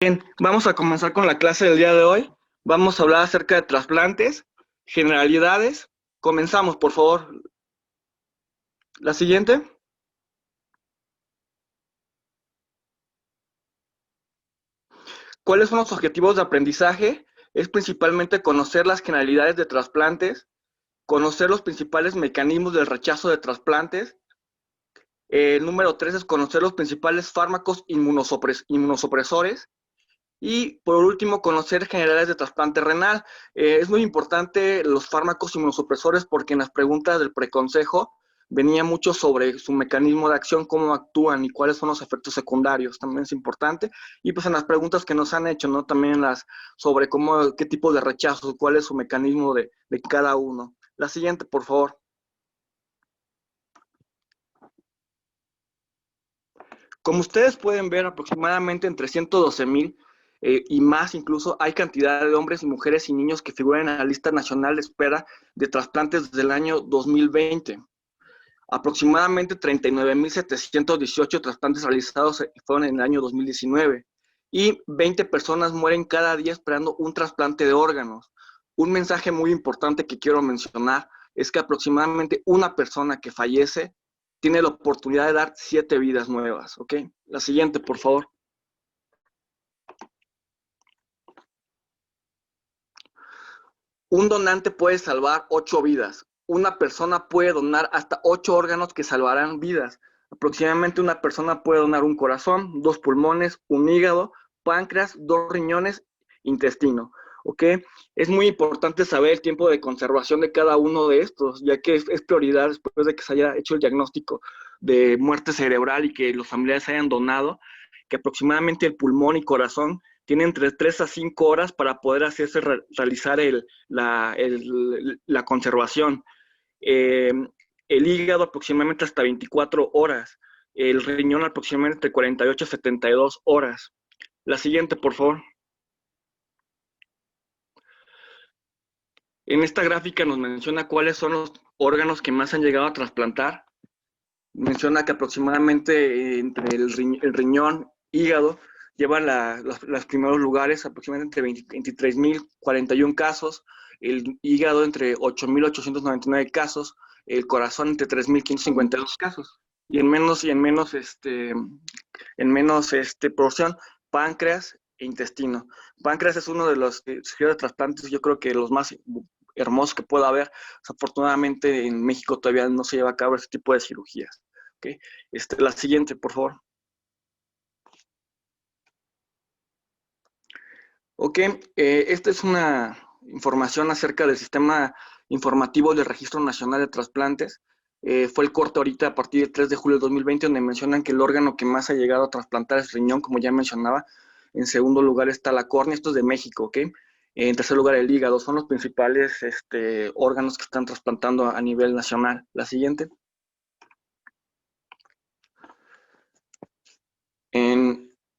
Bien, vamos a comenzar con la clase del día de hoy. Vamos a hablar acerca de trasplantes, generalidades. Comenzamos, por favor. La siguiente. ¿Cuáles son los objetivos de aprendizaje? Es principalmente conocer las generalidades de trasplantes, conocer los principales mecanismos del rechazo de trasplantes. El número 3 es conocer los principales fármacos inmunosupresores. Y por último, conocer generalidades de trasplante renal. Es muy importante los fármacos inmunosupresores porque en las preguntas del preconsejo venía mucho sobre su mecanismo de acción, cómo actúan y cuáles son los efectos secundarios. También es importante. Y pues en las preguntas que nos han hecho, ¿no? También las sobre cómo, qué tipo de rechazo, cuál es su mecanismo de cada uno. La siguiente, por favor. Como ustedes pueden ver, aproximadamente entre 112,000 y más incluso hay cantidad de hombres y mujeres y niños que figuran en la lista nacional de espera de trasplantes desde el año 2020. Aproximadamente 39,718 trasplantes realizados fueron en el año 2019 y 20 personas mueren cada día esperando un trasplante de órganos. Un mensaje muy importante que quiero mencionar es que aproximadamente una persona que fallece tiene la oportunidad de dar 7 vidas nuevas, ¿ok? La siguiente, por favor. Un donante puede salvar 8 vidas. Una persona puede donar hasta 8 órganos que salvarán vidas. Aproximadamente una persona puede donar un corazón, 2 pulmones, un hígado, páncreas, 2 riñones, intestino. ¿Ok? Es muy importante saber el tiempo de conservación de cada uno de estos, ya que es prioridad después de que se haya hecho el diagnóstico de muerte cerebral y que los familiares hayan donado, que aproximadamente el pulmón y corazón tienen entre 3 a 5 horas para poder hacerse realizar la conservación. Eh, el hígado aproximadamente hasta 24 horas. El riñón aproximadamente entre 48 a 72 horas. La siguiente, por favor. En esta gráfica nos menciona cuáles son los órganos que más han llegado a trasplantar. Menciona que aproximadamente entre el riñón, hígado, lleva los primeros lugares, aproximadamente entre 23,041 casos, el hígado entre 8,899 casos, el corazón entre 3,552 casos. Y en menos porción, páncreas e intestino. Páncreas es uno de los trasplantes, yo creo que los más hermosos que pueda haber. Afortunadamente en México todavía no se lleva a cabo ese tipo de cirugías. ¿Okay? La siguiente, por favor. Ok, esta es una información acerca del sistema informativo del Registro Nacional de Trasplantes. Fue el corte ahorita a partir del 3 de julio de 2020, donde mencionan que el órgano que más ha llegado a trasplantar es riñón, como ya mencionaba. En segundo lugar está la córnea, esto es de México, ¿ok? En tercer lugar el hígado, son los principales órganos que están trasplantando a nivel nacional. La siguiente.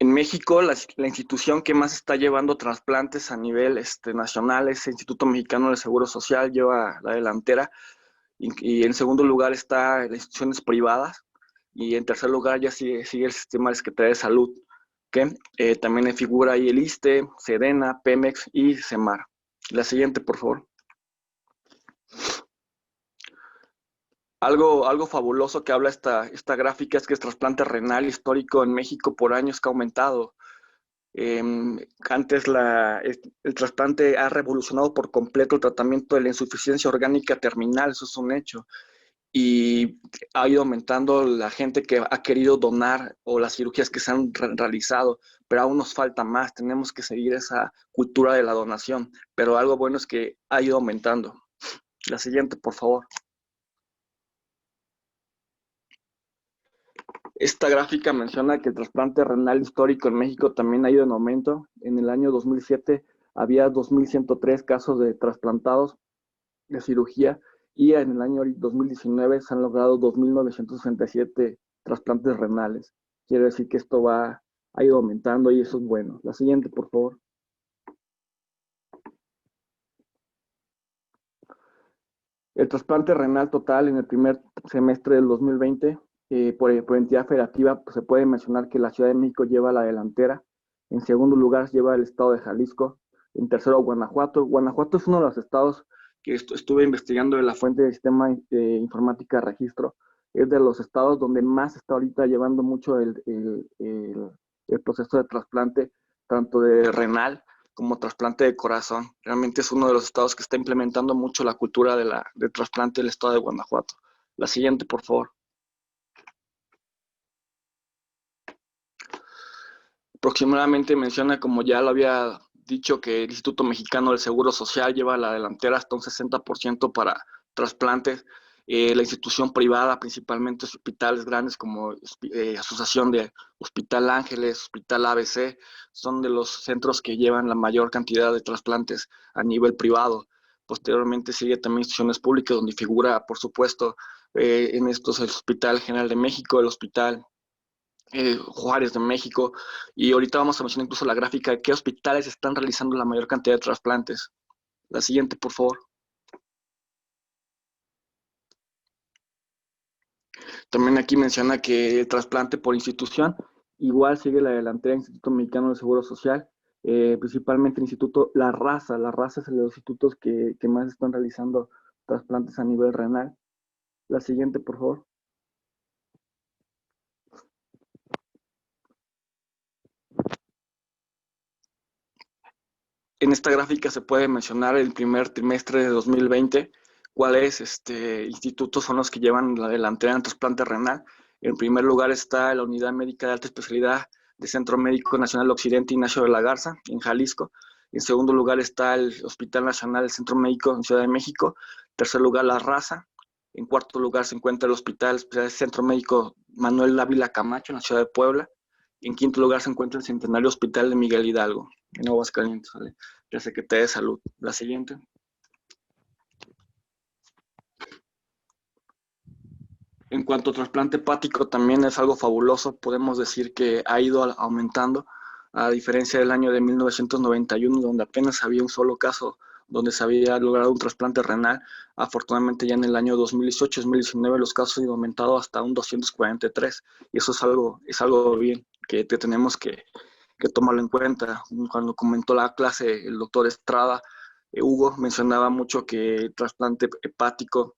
En México, la institución que más está llevando trasplantes a nivel nacional es el Instituto Mexicano del Seguro Social, lleva la delantera. Y en segundo lugar está las instituciones privadas. Y en tercer lugar ya sigue el sistema de Secretaría de Salud, que también figura ahí el ISSSTE, Sedena, Pemex y Semar. La siguiente, por favor. Algo fabuloso que habla esta gráfica es que el trasplante renal histórico en México por años que ha aumentado. Eh, Antes el trasplante ha revolucionado por completo el tratamiento de la insuficiencia orgánica terminal, eso es un hecho. Y ha ido aumentando la gente que ha querido donar o las cirugías que se han realizado, pero aún nos falta más, tenemos que seguir esa cultura de la donación, pero algo bueno es que ha ido aumentando. La siguiente, por favor. Esta gráfica menciona que el trasplante renal histórico en México también ha ido en aumento. En el año 2007 había 2,103 casos de trasplantados de cirugía y en el año 2019 se han logrado 2,967 trasplantes renales. Quiere decir que esto ha ido aumentando y eso es bueno. La siguiente, por favor. El trasplante renal total en el primer semestre del 2020, por entidad federativa, pues se puede mencionar que la Ciudad de México lleva la delantera. En segundo lugar lleva el estado de Jalisco. En tercero, Guanajuato. Guanajuato es uno de los estados que estuve investigando en la fuente del sistema de informática de registro. Es de los estados donde más está ahorita llevando mucho el proceso de trasplante, tanto de renal como trasplante de corazón. Realmente es uno de los estados que está implementando mucho la cultura de trasplante del estado de Guanajuato. La siguiente, por favor. Aproximadamente menciona, como ya lo había dicho, que el Instituto Mexicano del Seguro Social lleva la delantera hasta un 60% para trasplantes. La institución privada, principalmente hospitales grandes como Asociación de Hospital Ángeles, Hospital ABC, son de los centros que llevan la mayor cantidad de trasplantes a nivel privado. Posteriormente sigue también instituciones públicas donde figura, por supuesto, en estos el Hospital General de México, el Hospital Juárez de México, y ahorita vamos a mencionar incluso la gráfica de qué hospitales están realizando la mayor cantidad de trasplantes. La siguiente, por favor. También aquí menciona que el trasplante por institución igual sigue la delantera del Instituto Mexicano del Seguro Social, principalmente el Instituto La Raza. La Raza es el de los institutos que más están realizando trasplantes a nivel renal. La siguiente, por favor. En esta gráfica se puede mencionar el primer trimestre de 2020, cuáles institutos son los que llevan la delantera en trasplante renal. En primer lugar está la Unidad Médica de Alta Especialidad de Centro Médico Nacional Occidente Ignacio de la Garza, en Jalisco. En segundo lugar está el Hospital Nacional del Centro Médico en Ciudad de México. En tercer lugar, La Raza. En cuarto lugar se encuentra el Hospital Centro Médico Manuel Ávila Camacho en la ciudad de Puebla. Y en quinto lugar se encuentra el Centenario Hospital de Miguel Hidalgo, en Aguascalientes, ¿vale? La Secretaría de Salud. La siguiente. En cuanto a trasplante hepático, también es algo fabuloso. Podemos decir que ha ido aumentando, a diferencia del año de 1991, donde apenas había un solo caso donde se había logrado un trasplante renal. Afortunadamente ya en el año 2018-2019 los casos han aumentado hasta un 243, y eso es algo bien que tenemos que tomarlo en cuenta. Cuando comentó la clase el doctor Estrada, Hugo mencionaba mucho que el trasplante hepático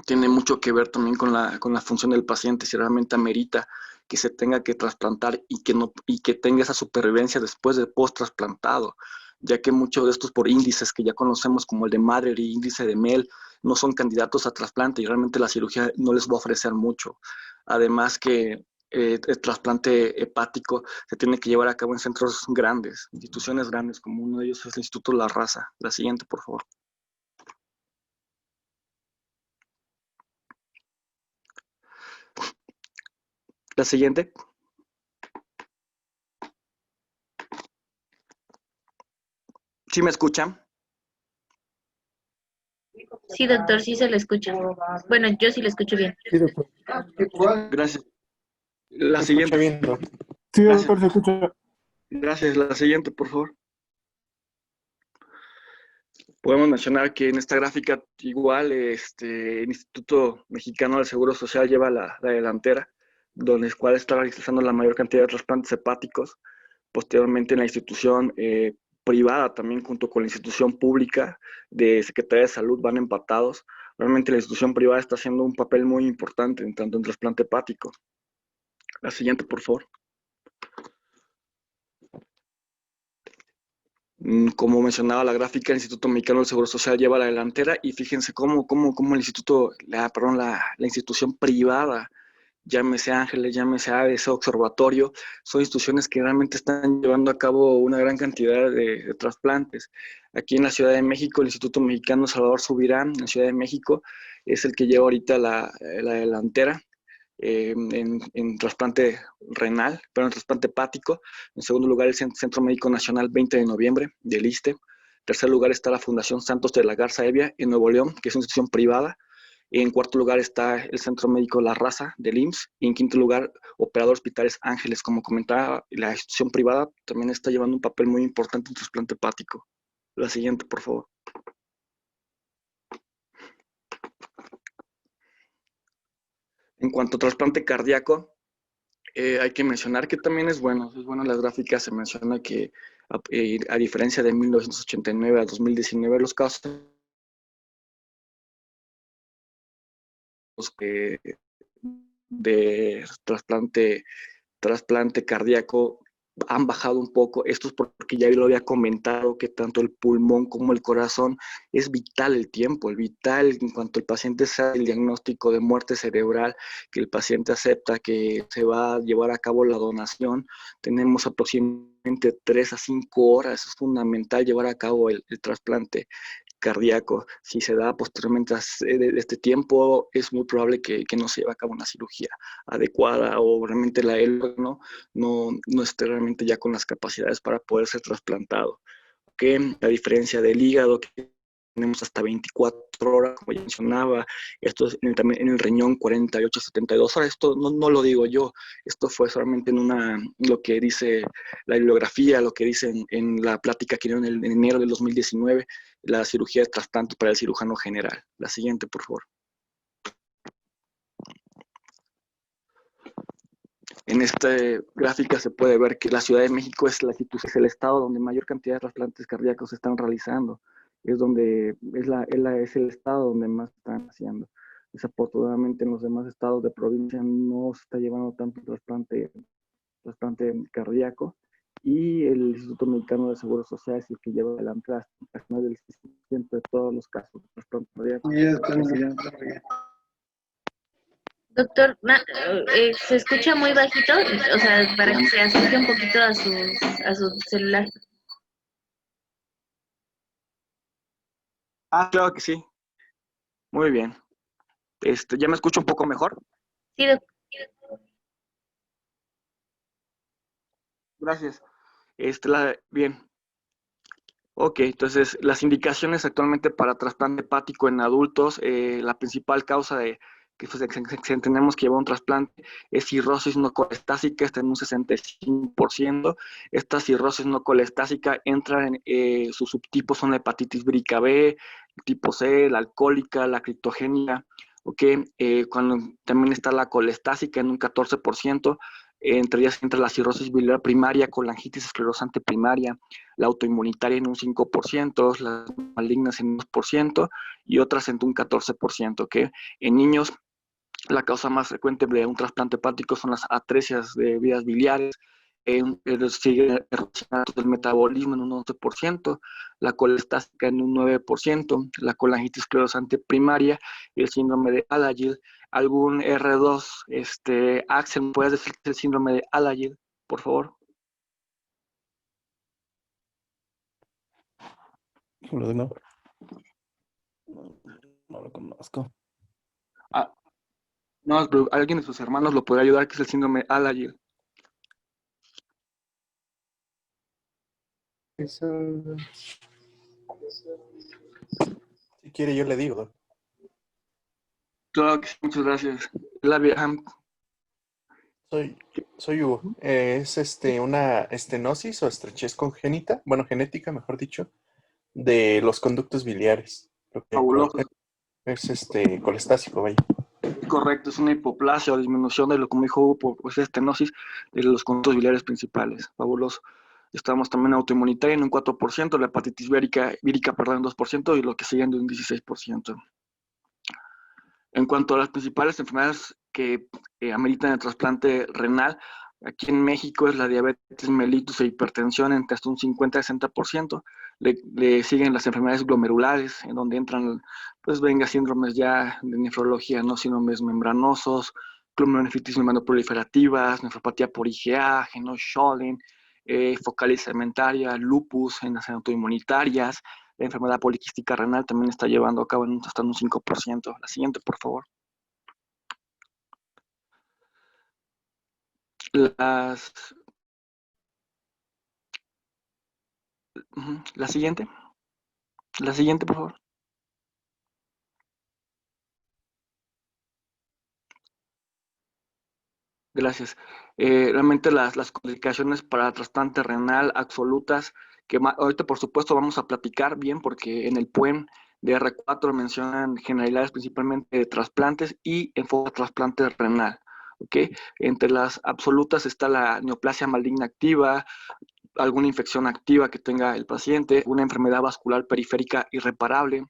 tiene mucho que ver también con la función del paciente, si realmente amerita que se tenga que trasplantar y que tenga esa supervivencia después de post-trasplantado, ya que muchos de estos por índices que ya conocemos como el de Madre y índice de Mel no son candidatos a trasplante y realmente la cirugía no les va a ofrecer mucho. Además que el trasplante hepático se tiene que llevar a cabo en centros grandes, instituciones grandes, como uno de ellos es el Instituto La Raza. La siguiente, por favor. La siguiente. ¿Sí me escuchan? Sí, doctor, sí se lo escucha. Bueno, yo sí lo escucho bien. Sí, doctor. Gracias. La Se escucha siguiente. bien, doctor. Sí, Gracias. doctor, se escucha. Gracias. La siguiente, por favor. Podemos mencionar que en esta gráfica igual el Instituto Mexicano del Seguro Social lleva la delantera, donde el cual está realizando la mayor cantidad de trasplantes hepáticos. Posteriormente en la institución privada, también junto con la institución pública de Secretaría de Salud, van empatados. Realmente la institución privada está haciendo un papel muy importante en tanto en trasplante hepático. La siguiente, por favor. Como mencionaba la gráfica, el Instituto Mexicano del Seguro Social lleva la delantera, y fíjense cómo el instituto, la institución privada, llámese Ángeles, llámese ABS, Observatorio, son instituciones que realmente están llevando a cabo una gran cantidad de trasplantes. Aquí en la Ciudad de México, el Instituto Mexicano Salvador Subirán, en la Ciudad de México, es el que lleva ahorita la delantera. En trasplante renal, pero en trasplante hepático. En segundo lugar, el Centro Médico Nacional 20 de noviembre del ISSSTE. En tercer lugar está la Fundación Santos de la Garza Evia en Nuevo León, que es una institución privada. En cuarto lugar está el Centro Médico La Raza del IMSS. Y en quinto lugar, Operador Hospitales Ángeles. Como comentaba, la institución privada también está llevando un papel muy importante en trasplante hepático. La siguiente, por favor. En cuanto a trasplante cardíaco, Hay que mencionar que también es bueno en las gráficas se menciona que a diferencia de 1989 a 2019, los casos eh, de trasplante cardíaco han bajado un poco. Esto es porque ya lo había comentado que tanto el pulmón como el corazón es vital el tiempo, el vital en cuanto el paciente sabe el diagnóstico de muerte cerebral, que el paciente acepta que se va a llevar a cabo la donación. Tenemos aproximadamente 3 a 5 horas. Es fundamental llevar a cabo el trasplante cardíaco. Si se da posteriormente a este tiempo, es muy probable que no se lleve a cabo una cirugía adecuada o realmente el órgano no esté realmente ya con las capacidades para poder ser trasplantado. ¿Okay? A diferencia del hígado, que tenemos hasta 24 horas, como ya mencionaba, esto es también en el riñón 48 a 72 horas. Esto no lo digo yo, esto fue solamente lo que dice la bibliografía, lo que dice en la plática que dieron en enero del 2019, la cirugía de trasplante para el cirujano general. La siguiente, por favor. En esta gráfica se puede ver que la Ciudad de México es el estado donde mayor cantidad de trasplantes cardíacos se están realizando. Es donde es el estado donde más están haciendo. Desafortunadamente en los demás estados de provincia no se está llevando tanto trasplante cardíaco, y el Instituto Mexicano de Seguro Social es el que lleva adelante la aplicación del 6% de todos los casos de trasplante cardíaco. Doctor, se escucha muy bajito, o sea, para que se acerque un poquito a su celular. Claro que sí. Muy bien. ¿Ya me escucho un poco mejor? Sí, doctor. Gracias. Bien. Ok, entonces las indicaciones actualmente para trasplante hepático en adultos, la principal causa de que entendemos que lleva un trasplante es cirrosis no colestásica, está en un 65%. Esta cirrosis no colestásica entra sus subtipos son la hepatitis vírica B, tipo C, la alcohólica, la criptogénica, ok, cuando también está la colestásica en un 14%, entre ellas entra la cirrosis biliar primaria, colangitis esclerosante primaria, la autoinmunitaria en un 5%, las malignas en un 2% y otras en un 14%, que en niños la causa más frecuente de un trasplante hepático son las atresias de vías biliares, sigue el metabolismo en un 11%, la colestática en un 9%, la colangitis esclerosante primaria y el síndrome de Alagille. ¿Algún R2, Axel, puedes decir el síndrome de Alagille, por favor? No, no lo conozco. No, pero alguien de sus hermanos lo podría ayudar, que es el síndrome Alagille. Si quiere, yo le digo. Claro que sí, muchas gracias. Soy Hugo. Es una estenosis o estrechez congénita, bueno, genética, mejor dicho, de los conductos biliares. Lo que Fabuloso. es colestásico, vaya. Correcto, es una hipoplasia o disminución de lo, como dijo Hugo, por estenosis de los conductos biliares principales. Fabuloso. Estamos también autoinmunitaria en un 4%, la hepatitis vírica perdón, en 2% y lo que siguen de un 16%. En cuanto a las principales enfermedades que ameritan el trasplante renal, aquí en México es la diabetes mellitus e hipertensión entre hasta un 50-60%. Le siguen las enfermedades glomerulares, en donde entran, pues venga, síndromes ya de nefrología, ¿no? Síndromes membranosos, glomerulonefritis membranoproliferativas, nefropatía por IgA, Schollen, focalitis segmentaria, lupus en las autoinmunitarias. La enfermedad poliquística renal también está llevando a cabo hasta un 5%. La siguiente, por favor. Las... La siguiente. La siguiente, por favor. Gracias. Realmente las complicaciones para trasplante renal absolutas, que ahorita por supuesto vamos a platicar bien porque en el PUEM de R4 mencionan generalidades principalmente de trasplantes y enfoque a trasplante renal. ¿ok? Entre las absolutas está la neoplasia maligna activa, alguna infección activa que tenga el paciente, una enfermedad vascular periférica irreparable,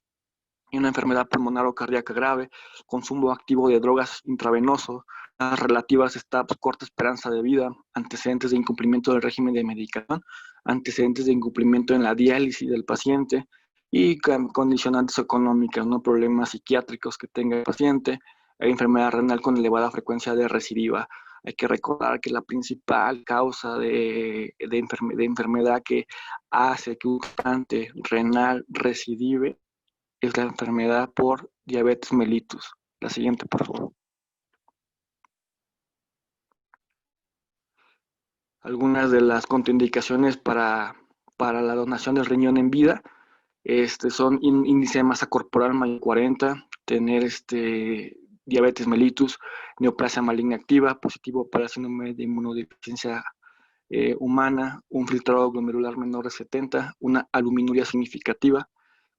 y una enfermedad pulmonar o cardíaca grave, consumo activo de drogas intravenoso, las relativas está corta esperanza de vida, antecedentes de incumplimiento del régimen de medicación, antecedentes de incumplimiento en la diálisis del paciente y condicionantes económicas, no problemas psiquiátricos que tenga el paciente, enfermedad renal con elevada frecuencia de recidiva. Hay que recordar que la principal causa de enfermedad que hace que un paciente renal recidive es la enfermedad por diabetes mellitus. La siguiente, por favor. Algunas de las contraindicaciones para la donación del riñón en vida son índice de masa corporal mayor de 40, tener diabetes mellitus, neoplasia maligna activa, positivo para síndrome de inmunodeficiencia humana, un filtrado glomerular menor de 70, una albuminuria significativa,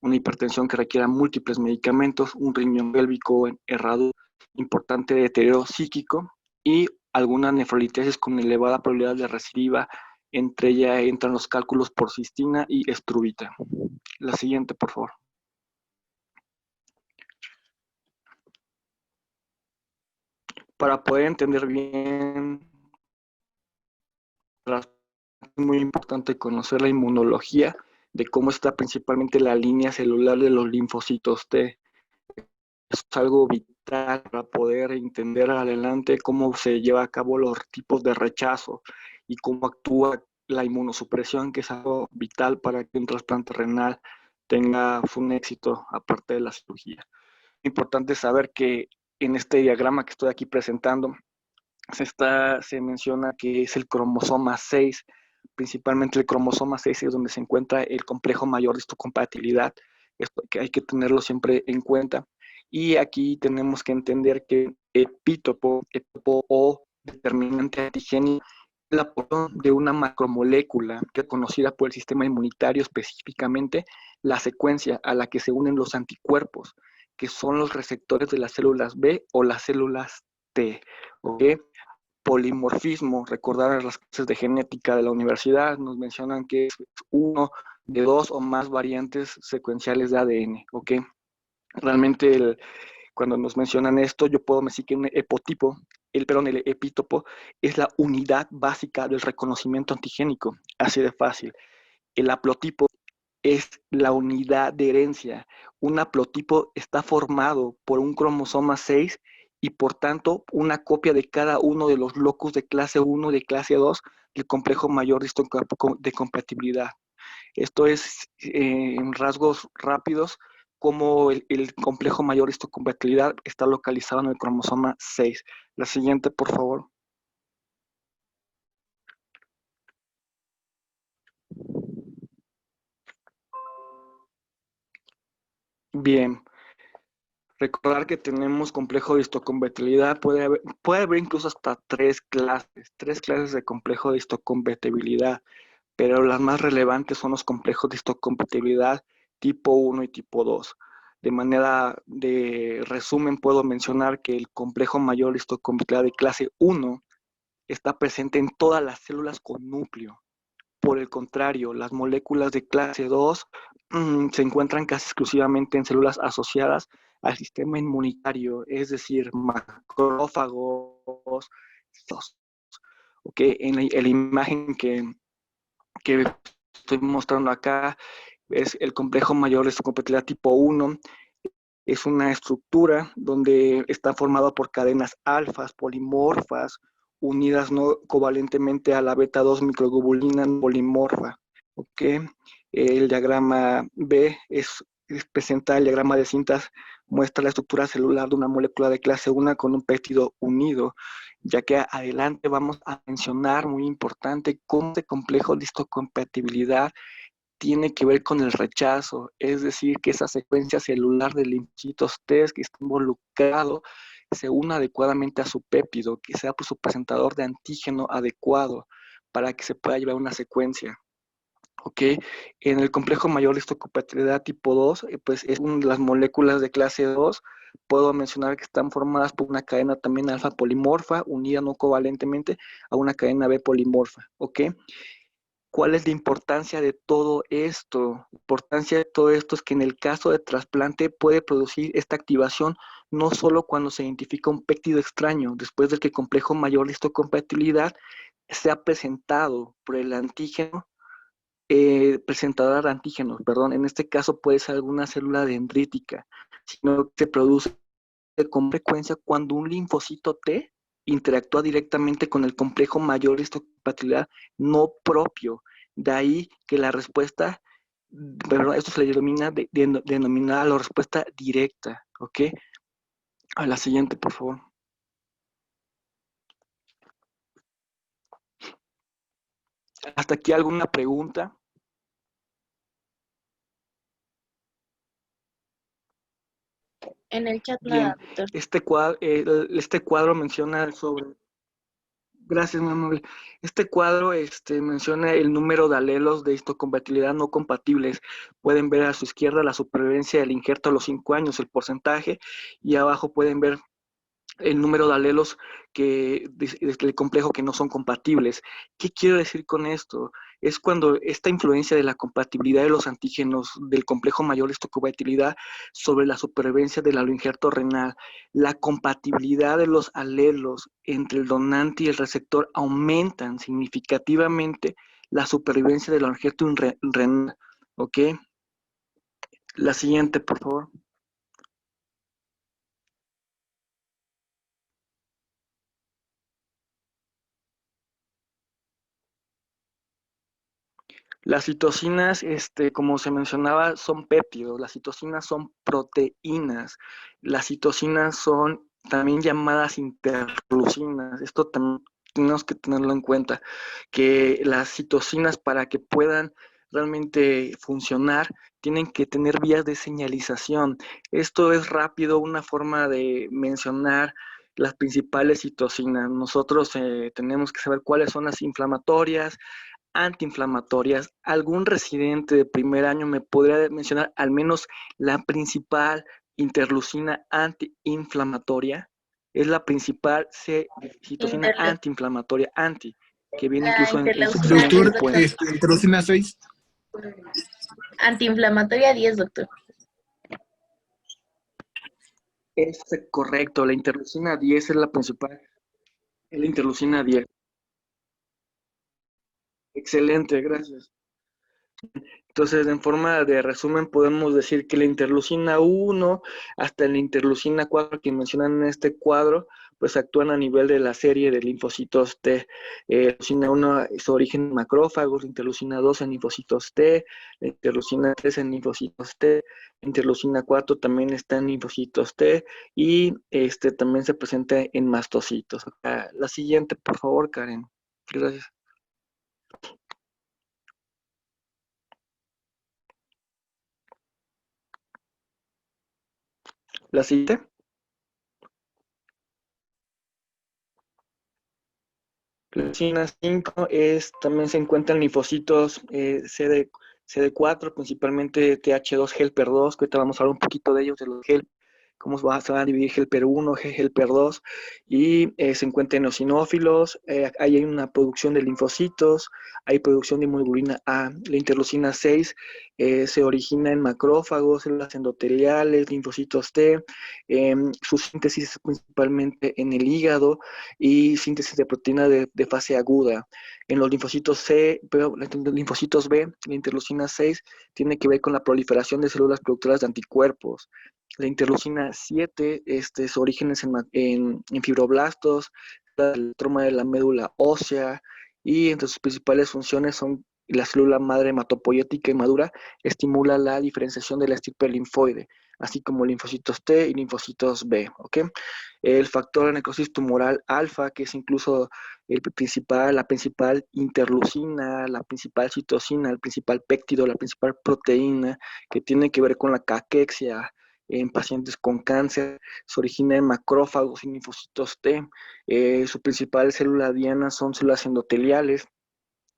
una hipertensión que requiera múltiples medicamentos, un riñón pélvico errado, importante deterioro psíquico y alguna nefrolitesis con elevada probabilidad de recidiva. Entre ellas entran los cálculos por cistina y estrubita. La siguiente, por favor. Para poder entender bien, es muy importante conocer la inmunología de cómo está principalmente la línea celular de los linfocitos T. Es algo vital para poder entender adelante cómo se lleva a cabo los tipos de rechazo y cómo actúa la inmunosupresión, que es algo vital para que un trasplante renal tenga un éxito aparte de la cirugía. Es importante saber que en este diagrama que estoy aquí presentando se menciona que es el cromosoma 6, principalmente el cromosoma 6 es donde se encuentra el complejo mayor de histocompatibilidad, esto que hay que tenerlo siempre en cuenta. Y aquí tenemos que entender que epítopo o determinante antigénico es la porción de una macromolécula que es conocida por el sistema inmunitario, específicamente la secuencia a la que se unen los anticuerpos, que son los receptores de las células B o las células T. ¿Ok? Polimorfismo, recordar las clases de genética de la universidad, nos mencionan que es uno de dos o más variantes secuenciales de ADN, ¿ok? Realmente cuando nos mencionan esto, yo puedo decir que un epotipo, el epítopo, es la unidad básica del reconocimiento antigénico, así de fácil. El haplotipo es la unidad de herencia. Un haplotipo está formado por un cromosoma 6 y por tanto una copia de cada uno de los locus de clase 1 y de clase 2 del complejo mayor de compatibilidad. Esto es en rasgos rápidos como el complejo mayor de histocompatibilidad está localizado en el cromosoma 6. La siguiente, por favor. Bien, recordar que tenemos complejo de histocompatibilidad, puede haber incluso hasta tres clases de complejo de histocompatibilidad, pero las más relevantes son los complejos de histocompatibilidad tipo 1 y tipo 2. De manera de resumen, puedo mencionar que el complejo mayor de histocompatibilidad de clase 1 está presente en todas las células con núcleo. Por el contrario, las moléculas de clase 2 se encuentran casi exclusivamente en células asociadas al sistema inmunitario, es decir, macrófagos. Okay, en la imagen que estoy mostrando acá es el complejo mayor de histocompatibilidad tipo 1. Es una estructura donde está formado por cadenas alfas polimorfas unidas no covalentemente a la beta 2 microglobulina polimorfa. ¿Okay? El diagrama B presenta el diagrama de cintas, muestra la estructura celular de una molécula de clase 1 con un péptido unido, ya que adelante vamos a mencionar, muy importante, cómo este complejo de histocompatibilidad tiene que ver con el rechazo, es decir, que esa secuencia celular de linfocitos T que está involucrado se una adecuadamente a su péptido, que sea su presentador de antígeno adecuado para que se pueda llevar una secuencia. ¿ok? En el complejo mayor de histocompatibilidad tipo 2, pues es una de las moléculas de clase 2. Puedo mencionar que están formadas por una cadena también alfa polimorfa, unida no covalentemente a una cadena B polimorfa, ¿ok? ¿Cuál es la importancia de todo esto? La importancia de todo esto es que en el caso de trasplante puede producir esta activación no solo cuando se identifica un péptido extraño, después del que el complejo mayor de histocompatibilidad se ha presentado por el antígeno, presentadora de antígenos, perdón, en este caso puede ser alguna célula dendrítica, sino que se produce con frecuencia cuando un linfocito T interactúa directamente con el complejo mayor de histocompatibilidad no propio. De ahí que la respuesta, perdón, esto se le denomina la respuesta directa, ¿ok? A la siguiente, por favor. ¿Hasta aquí alguna pregunta? En el chat nada, Bien, doctor. este cuadro menciona sobre. Gracias, mi amable. Este cuadro menciona el número de alelos de histocompatibilidad no compatibles. Pueden ver a su izquierda la supervivencia del injerto a los 5 años, el porcentaje, y abajo pueden ver el número de alelos del complejo que no son compatibles. ¿Qué quiero decir con esto? Es cuando esta influencia de la compatibilidad de los antígenos del complejo mayor de histocompatibilidad sobre la supervivencia del aloinjerto renal, la compatibilidad de los alelos entre el donante y el receptor aumentan significativamente la supervivencia del aloinjerto renal. ¿Ok? La siguiente, por favor. Las citocinas, como se mencionaba, son péptidos. Las citocinas son proteínas. Las citocinas son también llamadas interleucinas. Esto también tenemos que tenerlo en cuenta, que las citocinas para que puedan realmente funcionar tienen que tener vías de señalización. Esto es rápido, una forma de mencionar las principales citocinas. Nosotros tenemos que saber cuáles son las inflamatorias, antiinflamatorias. ¿Algún residente de primer año me podría mencionar al menos la principal interleucina antiinflamatoria? Es la principal citocina Interleucina. antiinflamatoria, que viene La incluso en su interleucina primer 10, Doctor, doctor. secuencia. interleucina 6. Antiinflamatoria 10, doctor. Es correcto, la interleucina 10 es la principal, es la interleucina 10. Excelente, gracias. Entonces, en forma de resumen, podemos decir que la interleucina 1 hasta la interleucina 4 que mencionan en este cuadro, pues actúan a nivel de la serie de linfocitos T. Interleucina 1 es su origen en macrófagos, la interleucina 2 en linfocitos T, la interleucina 3 en linfocitos T, la interleucina 4 también está en linfocitos T y también se presenta en mastocitos. La siguiente, por favor, Karen. Gracias. La siguiente. Leucina 5 también se encuentran linfocitos CD4, principalmente TH2 helper 2, que ahorita vamos a hablar un poquito de ellos, de los helper, cómo se van a dividir helper 1, helper 2, y se encuentran en eosinófilos, ahí hay una producción de linfocitos, hay producción de inmunoglobulina A. La interleucina 6 se origina en macrófagos, células endoteliales, linfocitos T, su síntesis es principalmente en el hígado, y síntesis de proteína de fase aguda. En los linfocitos los linfocitos B, la interleucina 6 tiene que ver con la proliferación de células productoras de anticuerpos. La interleucina 7, su origen es en fibroblastos, el troma de la médula ósea, y entre sus principales funciones son la célula madre hematopoyética inmadura estimula la diferenciación de la estirpe linfoide, así como linfocitos T y linfocitos B, ¿ok? El factor de necrosis tumoral alfa, que es incluso la principal interleucina, la principal citocina, el principal péptido, la principal proteína, que tiene que ver con la caquexia en pacientes con cáncer, se origina en macrófagos y linfocitos T. Su principal célula diana son células endoteliales,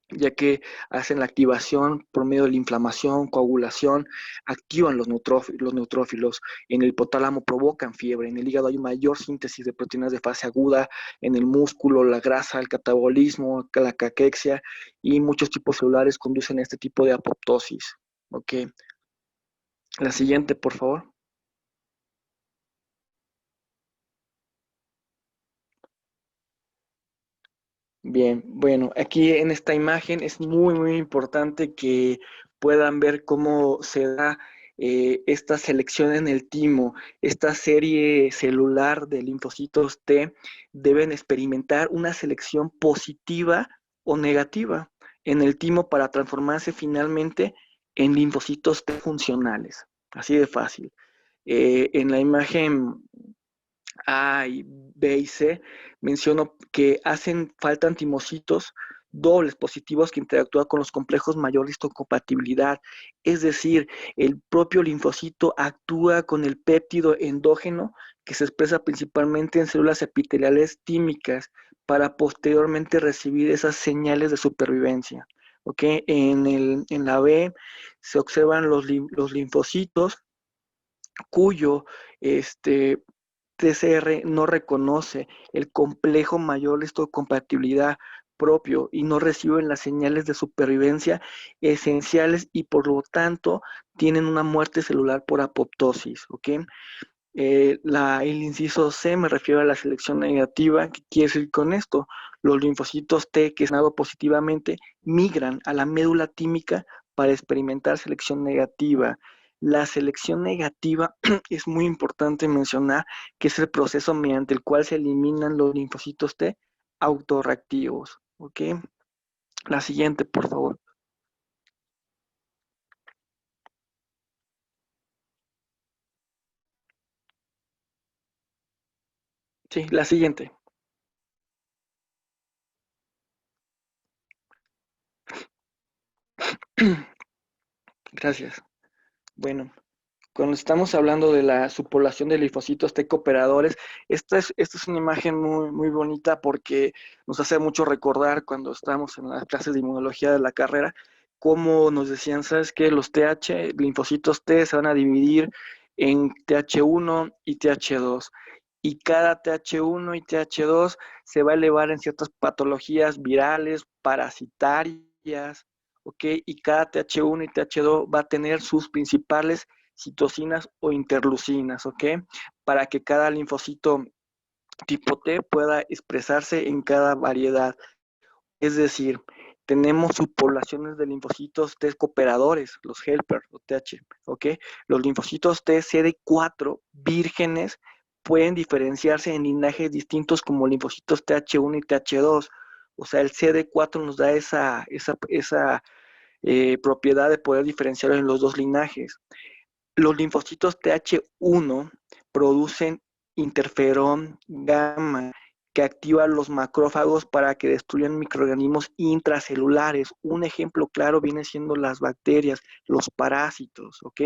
ya que hacen la activación por medio de la inflamación, coagulación, activan los neutrófilos, en el hipotálamo provocan fiebre, en el hígado hay mayor síntesis de proteínas de fase aguda, en el músculo, la grasa, el catabolismo, la caquexia y muchos tipos celulares conducen a este tipo de apoptosis. Ok, la siguiente, por favor. Bien, bueno, aquí en esta imagen es muy importante que puedan ver cómo se da esta selección en el timo. Esta serie celular de linfocitos T deben experimentar una selección positiva o negativa en el timo para transformarse finalmente en linfocitos T funcionales. Así de fácil. En la imagen A y B y C, menciono que hacen falta antimocitos dobles positivos que interactúan con los complejos mayor histocompatibilidad, es decir, el propio linfocito actúa con el péptido endógeno que se expresa principalmente en células epiteliales tímicas para posteriormente recibir esas señales de supervivencia. ¿Okay? En la B se observan los linfocitos cuyo TCR no reconoce el complejo mayor histocompatibilidad propio y no reciben las señales de supervivencia esenciales y por lo tanto tienen una muerte celular por apoptosis. ¿Ok? El inciso C me refiero a la selección negativa. ¿Qué quiere decir con esto? Los linfocitos T que han dado positivamente migran a la médula tímica para experimentar selección negativa. La selección negativa es muy importante mencionar que es el proceso mediante el cual se eliminan los linfocitos T autorreactivos. ¿Ok? La siguiente, por favor. Sí, la siguiente. Gracias. Bueno, cuando estamos hablando de la subpoblación de linfocitos T cooperadores, esta es una imagen muy bonita porque nos hace mucho recordar cuando estábamos en las clases de inmunología de la carrera, cómo nos decían, ¿sabes qué? Los TH, linfocitos T, se van a dividir en TH1 y TH2. Y cada TH1 y TH2 se va a elevar en ciertas patologías virales, parasitarias, ¿ok? Y cada TH1 y TH2 va a tener sus principales citocinas o interleucinas, ¿ok? Para que cada linfocito tipo T pueda expresarse en cada variedad. Es decir, tenemos subpoblaciones de linfocitos T cooperadores, los helper o TH, ¿ok? Los linfocitos T CD4 vírgenes pueden diferenciarse en linajes distintos como linfocitos TH1 y TH2. O sea, el CD4 nos da esa propiedad de poder diferenciar en los dos linajes. Los linfocitos TH1 producen interferón gamma que activa los macrófagos para que destruyan microorganismos intracelulares. Un ejemplo claro viene siendo las bacterias, los parásitos, ¿ok?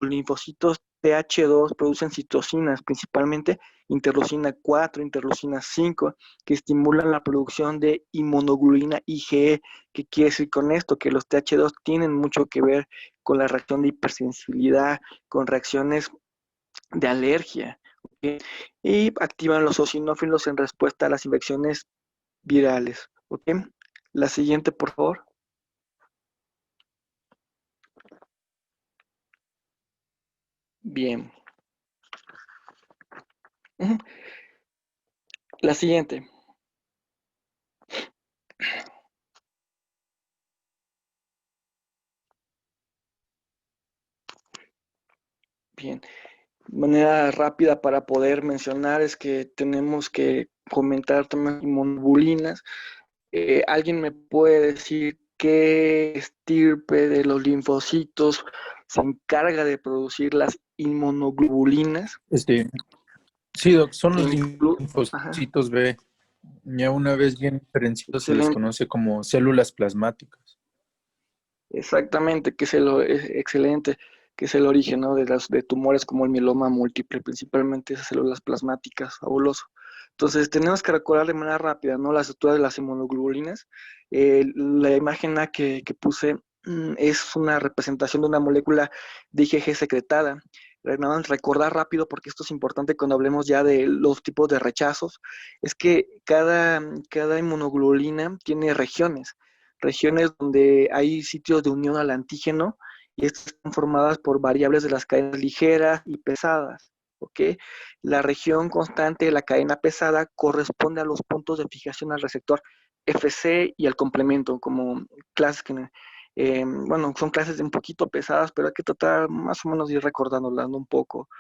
Los linfocitos TH2 producen citocinas, principalmente interleucina 4, interleucina 5, que estimulan la producción de inmunoglobulina IgE. ¿Qué quiere decir con esto? Que los TH2 tienen mucho que ver con la reacción de hipersensibilidad, con reacciones de alergia, ¿okay? Y activan los eosinófilos en respuesta a las infecciones virales. ¿Okay? La siguiente, por favor. Bien. La siguiente. Bien. Manera rápida para poder mencionar es que tenemos que comentar también inmunoglobulinas. ¿Alguien me puede decir qué estirpe de los linfocitos se encarga de producir las inmunoglobulinas? Sí, Doc, son los Ajá, linfocitos B. Ya una vez bien diferenciados se les excelente. conoce como células plasmáticas. Exactamente, excelente, que es el origen, ¿no? De tumores como el mieloma múltiple, principalmente esas células plasmáticas, fabuloso. Entonces, tenemos que recordar de manera rápida, ¿no? La estructura de las inmunoglobulinas. La imagen A que puse es una representación de una molécula de IgG secretada. Nada más recordar rápido, porque esto es importante cuando hablemos ya de los tipos de rechazos, es que cada inmunoglobulina tiene regiones donde hay sitios de unión al antígeno, y estas están formadas por variables de las cadenas ligeras y pesadas, ¿ok? La región constante de la cadena pesada corresponde a los puntos de fijación al receptor Fc y al complemento, como clases que, bueno, son clases un poquito pesadas, pero hay que tratar más o menos de ir recordándolas, ¿no? Un poco.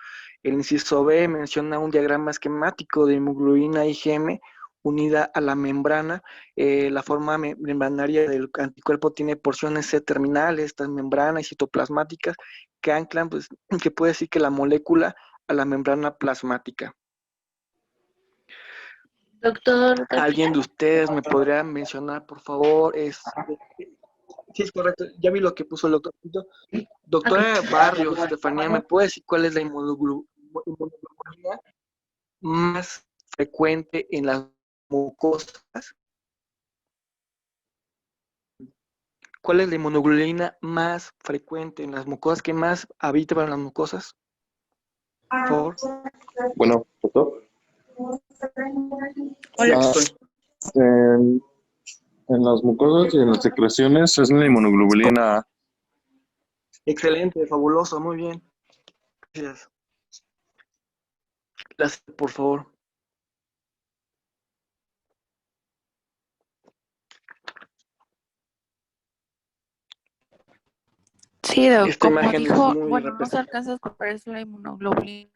El inciso B menciona un diagrama esquemático de hemoglobina IgM unida a la membrana. La forma membranaria del anticuerpo tiene porciones C-terminales, estas membranas citoplasmáticas que anclan, pues, que puede decir que la molécula a la membrana plasmática. Doctor ¿Alguien Castillo. de ustedes me podría mencionar, por favor? Sí, es correcto. Ya vi lo que puso el doctor. Doctora Ok. Barrios, Estefanía, ¿me puede decir cuál es la inmunoglobulina más frecuente en las mucosas? ¿Cuál es la inmunoglobulina más frecuente en las mucosas? ¿Qué más habita en las mucosas? Por favor. Bueno, doctor. Hola. Ah, en, en las mucosas y en las secreciones es la inmunoglobulina A. Excelente, fabuloso, muy bien. Gracias. Gracias, por favor. Sí, Esta como imagen es dijo, muy bueno, no se representativa. alcanza a escapar, es la inmunoglobulina.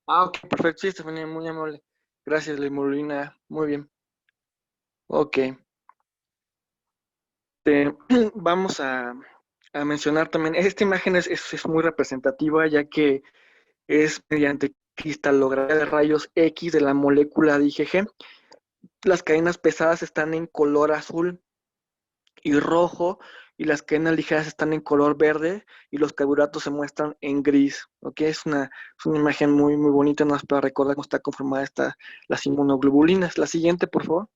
Ok, perfecto. Sí, Estefanía, muy amable. Gracias, la inmunoglobulina. Muy bien. Ok. Vamos a mencionar también, esta imagen es muy representativa, ya que es mediante cristalografía de rayos X de la molécula de IgG. Las cadenas pesadas están en color azul y rojo, y las cadenas ligeras están en color verde, y los carbohidratos se muestran en gris. ¿Ok? Es una imagen muy, muy bonita, más para recordar cómo está conformada las inmunoglobulinas. La siguiente, por favor.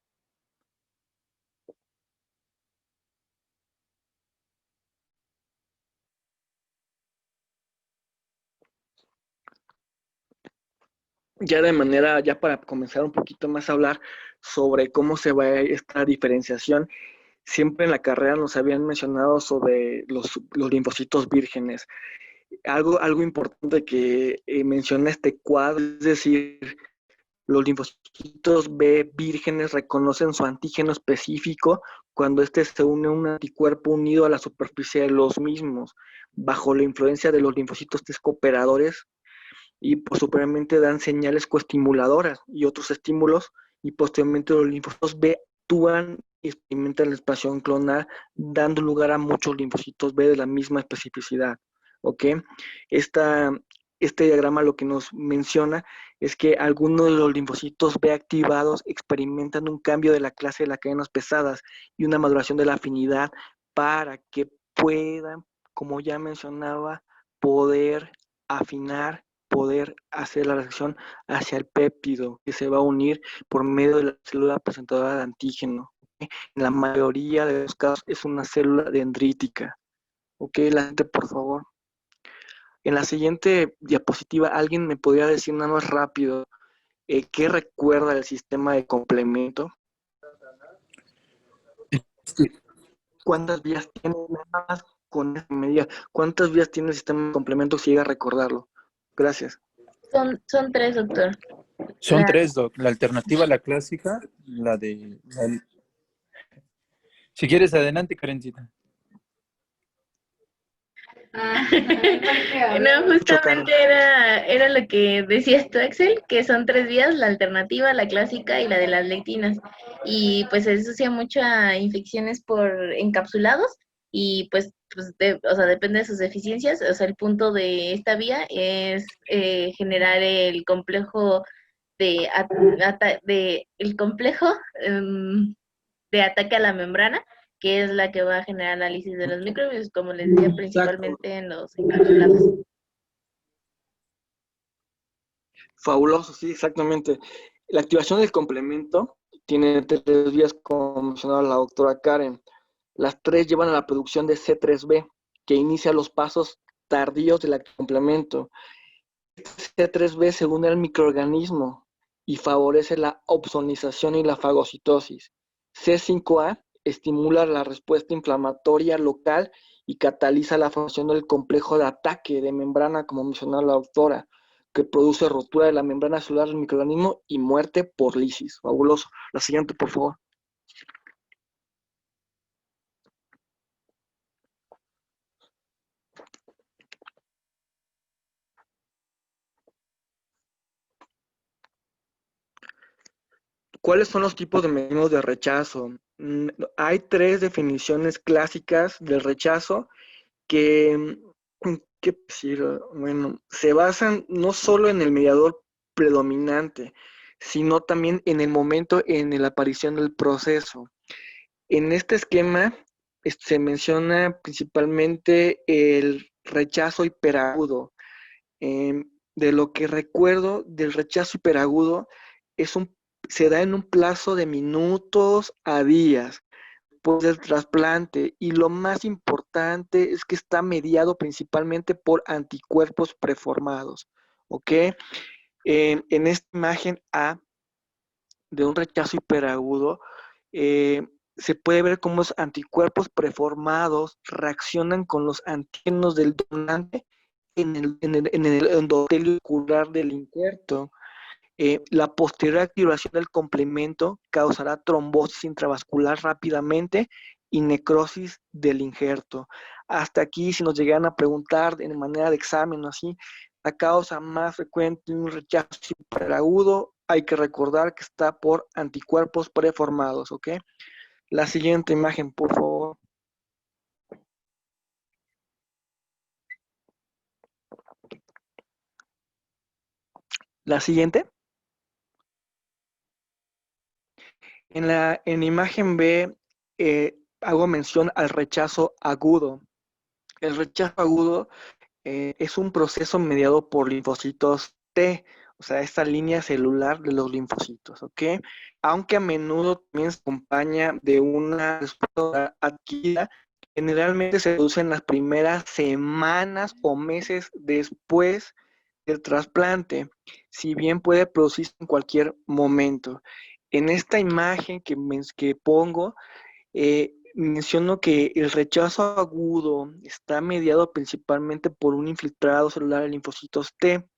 Ya para comenzar un poquito más a hablar sobre cómo se va esta diferenciación, siempre en la carrera nos habían mencionado sobre los linfocitos vírgenes. Algo importante que menciona este cuadro, es decir, los linfocitos B vírgenes reconocen su antígeno específico cuando éste se une a un anticuerpo unido a la superficie de los mismos, bajo la influencia de los linfocitos T cooperadores, y posteriormente dan señales coestimuladoras y otros estímulos, y posteriormente los linfocitos B actúan y experimentan la expansión clonal, dando lugar a muchos linfocitos B de la misma especificidad. ¿Ok? Este diagrama lo que nos menciona es que algunos de los linfocitos B activados experimentan un cambio de la clase de las cadenas pesadas y una maduración de la afinidad para que puedan, como ya mencionaba, poder afinar, poder hacer la reacción hacia el péptido que se va a unir por medio de la célula presentadora de antígeno. ¿Okay? En la mayoría de los casos es una célula dendrítica. Ok, la gente, por favor. En la siguiente diapositiva, ¿alguien me podría decir nada más rápido qué recuerda el sistema de complemento? Sí. ¿Cuántas vías tiene? Nada más con esa medida. ¿Cuántas vías tiene el sistema de complemento si llega a recordarlo? Gracias. Son tres, doctor. Son La, tres, Doc. La alternativa, la clásica, la de... Si quieres, adelante, Karencita. no, Chocano. justamente era lo que decías tú, Axel, que son tres vías, la alternativa, la clásica y la de las lectinas. Y pues se asocia mucho a infecciones por encapsulados y o sea, depende de sus deficiencias. O sea, el punto de esta vía es generar el complejo el complejo de ataque a la membrana, que es la que va a generar análisis de los microbios, como les decía, Exacto. principalmente en los encapsulados. Fabuloso, sí, exactamente. La activación del complemento tiene tres vías, como mencionaba la doctora Karen. Las tres llevan a la producción de C3b, que inicia los pasos tardíos del complemento. C3b se une al microorganismo y favorece la opsonización y la fagocitosis. C5a estimula la respuesta inflamatoria local y cataliza la formación del complejo de ataque de membrana, como mencionaba la doctora, que produce rotura de la membrana celular del microorganismo y muerte por lisis. Fabuloso. La siguiente, por favor. ¿Cuáles son los tipos de mecanismos de rechazo? Hay tres definiciones clásicas del rechazo que, ¿qué decir? Bueno, se basan no solo en el mediador predominante, sino también en el momento en la aparición del proceso. En este esquema se menciona principalmente el rechazo hiperagudo. De lo que recuerdo del rechazo hiperagudo, se da en un plazo de minutos a días después del trasplante, y lo más importante es que está mediado principalmente por anticuerpos preformados, ¿ok? En esta imagen A de un rechazo hiperagudo, se puede ver cómo los anticuerpos preformados reaccionan con los antígenos del donante en el endotelio ocular del injerto. La posterior activación del complemento causará trombosis intravascular rápidamente y necrosis del injerto. Hasta aquí, si nos llegan a preguntar de manera de examen o así, la causa más frecuente de un rechazo hiperagudo, hay que recordar que está por anticuerpos preformados, ¿ok? La siguiente imagen, por favor. La siguiente. En la imagen B hago mención al rechazo agudo. El rechazo agudo es un proceso mediado por linfocitos T, o sea, esta línea celular de los linfocitos, ¿ok? Aunque a menudo también se acompaña de una respuesta adquirida, generalmente se produce en las primeras semanas o meses después del trasplante, si bien puede producirse en cualquier momento. En esta imagen que pongo, menciono que el rechazo agudo está mediado principalmente por un infiltrado celular de linfocitos T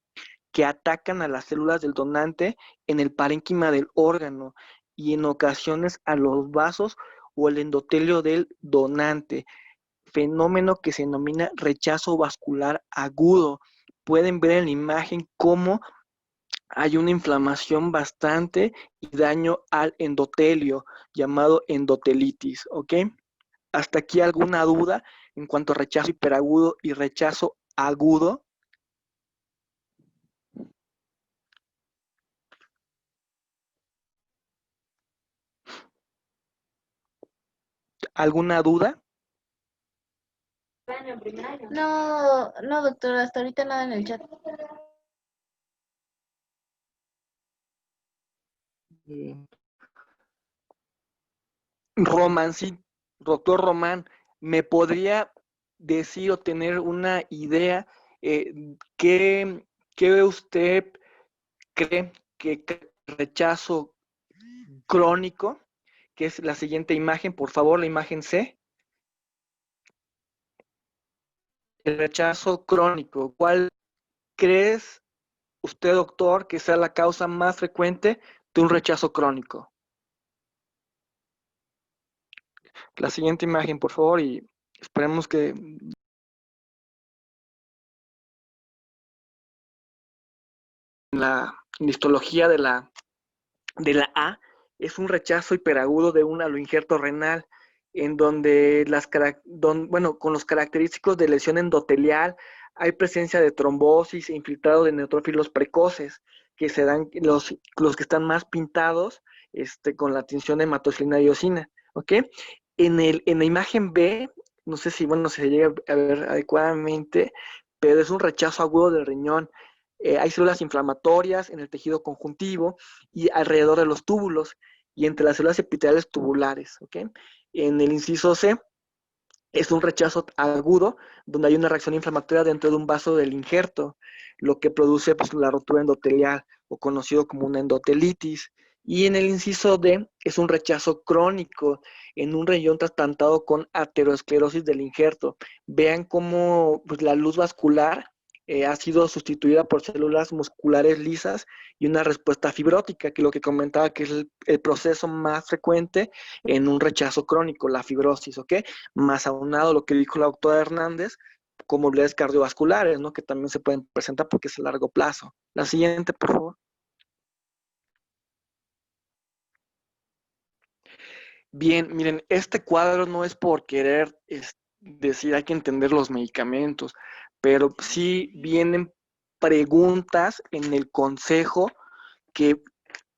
que atacan a las células del donante en el parénquima del órgano y en ocasiones a los vasos o el endotelio del donante, fenómeno que se denomina rechazo vascular agudo. Pueden ver en la imagen cómo hay una inflamación bastante y daño al endotelio, llamado endotelitis, ¿ok? ¿Hasta aquí alguna duda en cuanto a rechazo hiperagudo y rechazo agudo? ¿Alguna duda? No, no, doctor, hasta ahorita nada en el chat. Román, sí, doctor Román, ¿me podría decir o tener una idea qué usted cree que rechazo crónico, que es la siguiente imagen, por favor, la imagen C? El rechazo crónico, ¿cuál crees usted, doctor, que sea la causa más frecuente de un rechazo crónico? La siguiente imagen, por favor, y esperemos que la histología de la A es un rechazo hiperagudo de un aloinjerto renal, en donde con los característicos de lesión endotelial hay presencia de trombosis e infiltrado de neutrófilos precoces, que se dan los que están más pintados con la tinción de hematocilina y eosina, ¿ok? En la imagen B, no sé si se llega a ver adecuadamente, pero es un rechazo agudo del riñón. Hay células inflamatorias en el tejido conjuntivo y alrededor de los túbulos y entre las células epiteliales tubulares, ¿ok? En el inciso C es un rechazo agudo donde hay una reacción inflamatoria dentro de un vaso del injerto, lo que produce pues, la rotura endotelial o conocido como una endotelitis. Y en el inciso D es un rechazo crónico en un riñón trasplantado con aterosclerosis del injerto. Vean cómo pues, la luz vascular ha sido sustituida por células musculares lisas y una respuesta fibrótica, que lo que comentaba que es el proceso más frecuente en un rechazo crónico, la fibrosis, ¿ok? Más aunado lo que dijo la doctora Hernández, comorbilidades cardiovasculares, ¿no? Que también se pueden presentar porque es a largo plazo. La siguiente, por favor. Bien, miren, este cuadro no es por querer decir hay que entender los medicamentos, pero sí vienen preguntas en el consejo que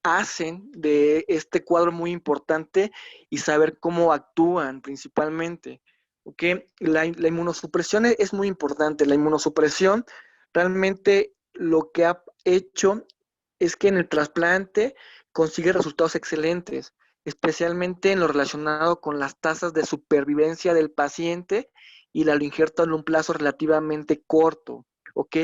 hacen de este cuadro muy importante y saber cómo actúan principalmente. ¿Ok? La inmunosupresión es muy importante. La inmunosupresión realmente lo que ha hecho es que en el trasplante consigue resultados excelentes, especialmente en lo relacionado con las tasas de supervivencia del paciente y la lo injerto en un plazo relativamente corto. ¿Ok?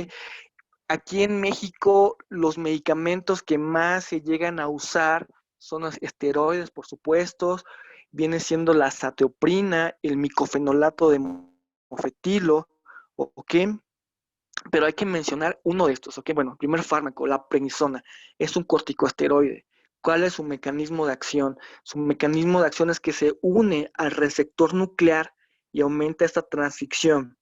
Aquí en México los medicamentos que más se llegan a usar son los esteroides, por supuesto, viene siendo la azathioprina, el micofenolato de mofetilo, ¿ok? Pero hay que mencionar uno de estos, ¿ok? Bueno, el primer fármaco, la prednisona, es un corticosteroide. ¿Cuál es su mecanismo de acción? Su mecanismo de acción es que se une al receptor nuclear y aumenta esta transcripción.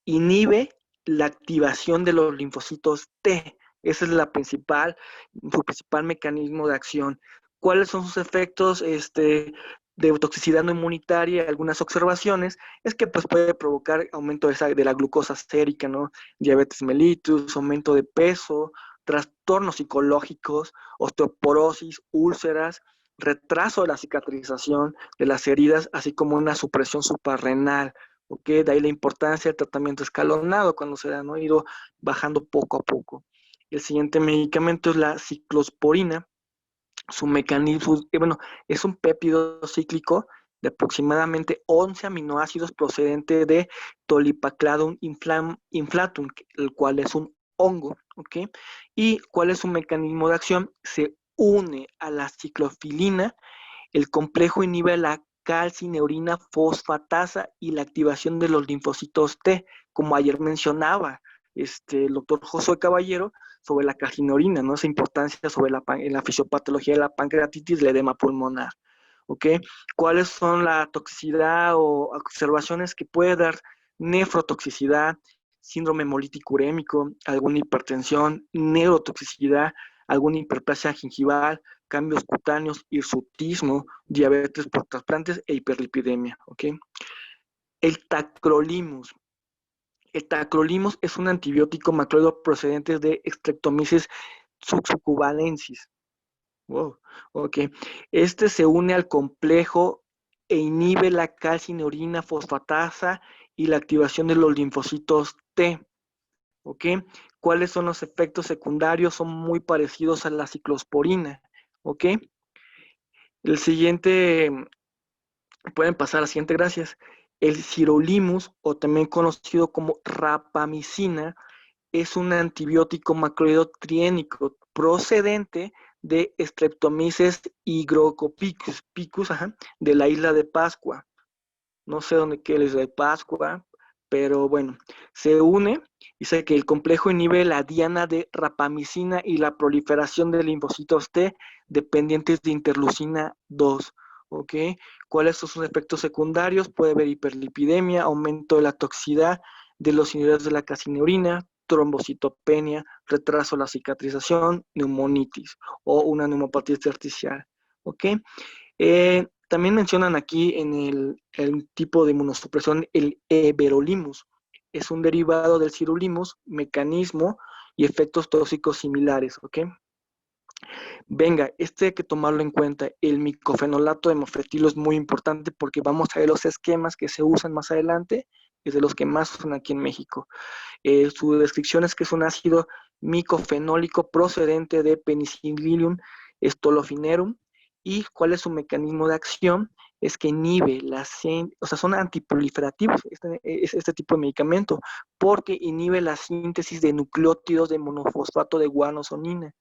Inhibe la activación de los linfocitos T. Ese es su principal mecanismo de acción. ¿Cuáles son sus efectos de toxicidad no inmunitaria? Algunas observaciones es que pues, puede provocar aumento de la glucosa sérica, ¿no? Diabetes mellitus, aumento de peso, trastornos psicológicos, osteoporosis, úlceras, retraso de la cicatrización de las heridas, así como una supresión suprarrenal. ¿Ok? De ahí la importancia del tratamiento escalonado cuando se ha, ¿no?, ido bajando poco a poco. El siguiente medicamento es la ciclosporina. Su mecanismo, bueno, es un péptido cíclico de aproximadamente 11 aminoácidos procedente de Tolipacladum inflatum, el cual es un hongo, ¿ok? ¿Y cuál es su mecanismo de acción? Se une a la ciclofilina. El complejo inhibe la calcineurina fosfatasa y la activación de los linfocitos T, como ayer mencionaba el doctor Josué Caballero sobre la calcineurina, ¿no? Esa importancia sobre en la fisiopatología de la pancreatitis, el edema pulmonar. ¿Ok? ¿Cuáles son la toxicidad o observaciones que puede dar nefrotoxicidad, síndrome hemolítico urémico, alguna hipertensión, neurotoxicidad, alguna hiperplasia gingival, cambios cutáneos, hirsutismo, diabetes por trasplantes e hiperlipidemia? ¿Ok? El tacrolimus. El tacrolimus es un antibiótico macrólido procedente de Streptomyces succubalensis. Wow, ok. Este se une al complejo e inhibe la calcineurina fosfatasa y la activación de los linfocitos T. ¿Ok? ¿Cuáles son los efectos secundarios? Son muy parecidos a la ciclosporina. ¿Ok? El siguiente, pueden pasar a la siguiente, gracias. El sirolimus, o también conocido como rapamicina, es un antibiótico macrólido triénico procedente de Streptomyces hygrocopicus, de la isla de Pascua. No sé dónde queda la isla de Pascua, pero bueno, se une y dice que el complejo inhibe la diana de rapamicina y la proliferación de linfocitos T dependientes de interleucina 2. ¿Ok? ¿Cuáles son sus efectos secundarios? Puede haber hiperlipidemia, aumento de la toxicidad de los inhibidores de la calcineurina, trombocitopenia, retraso de la cicatrización, neumonitis o una neumopatía intersticial. ¿Ok? También mencionan aquí en el tipo de inmunosupresión el everolimus. Es un derivado del sirolimus, mecanismo y efectos tóxicos similares. ¿Ok? Venga, hay que tomarlo en cuenta. El micofenolato de mofetilo es muy importante porque vamos a ver los esquemas que se usan más adelante, es de los que más usan aquí en México. Su descripción es que es un ácido micofenólico procedente de Penicillium stoloniferum. ¿Y cuál es su mecanismo de acción? Es que inhibe o sea, son antiproliferativos este tipo de medicamento, porque inhibe la síntesis de nucleótidos de monofosfato de guanosina,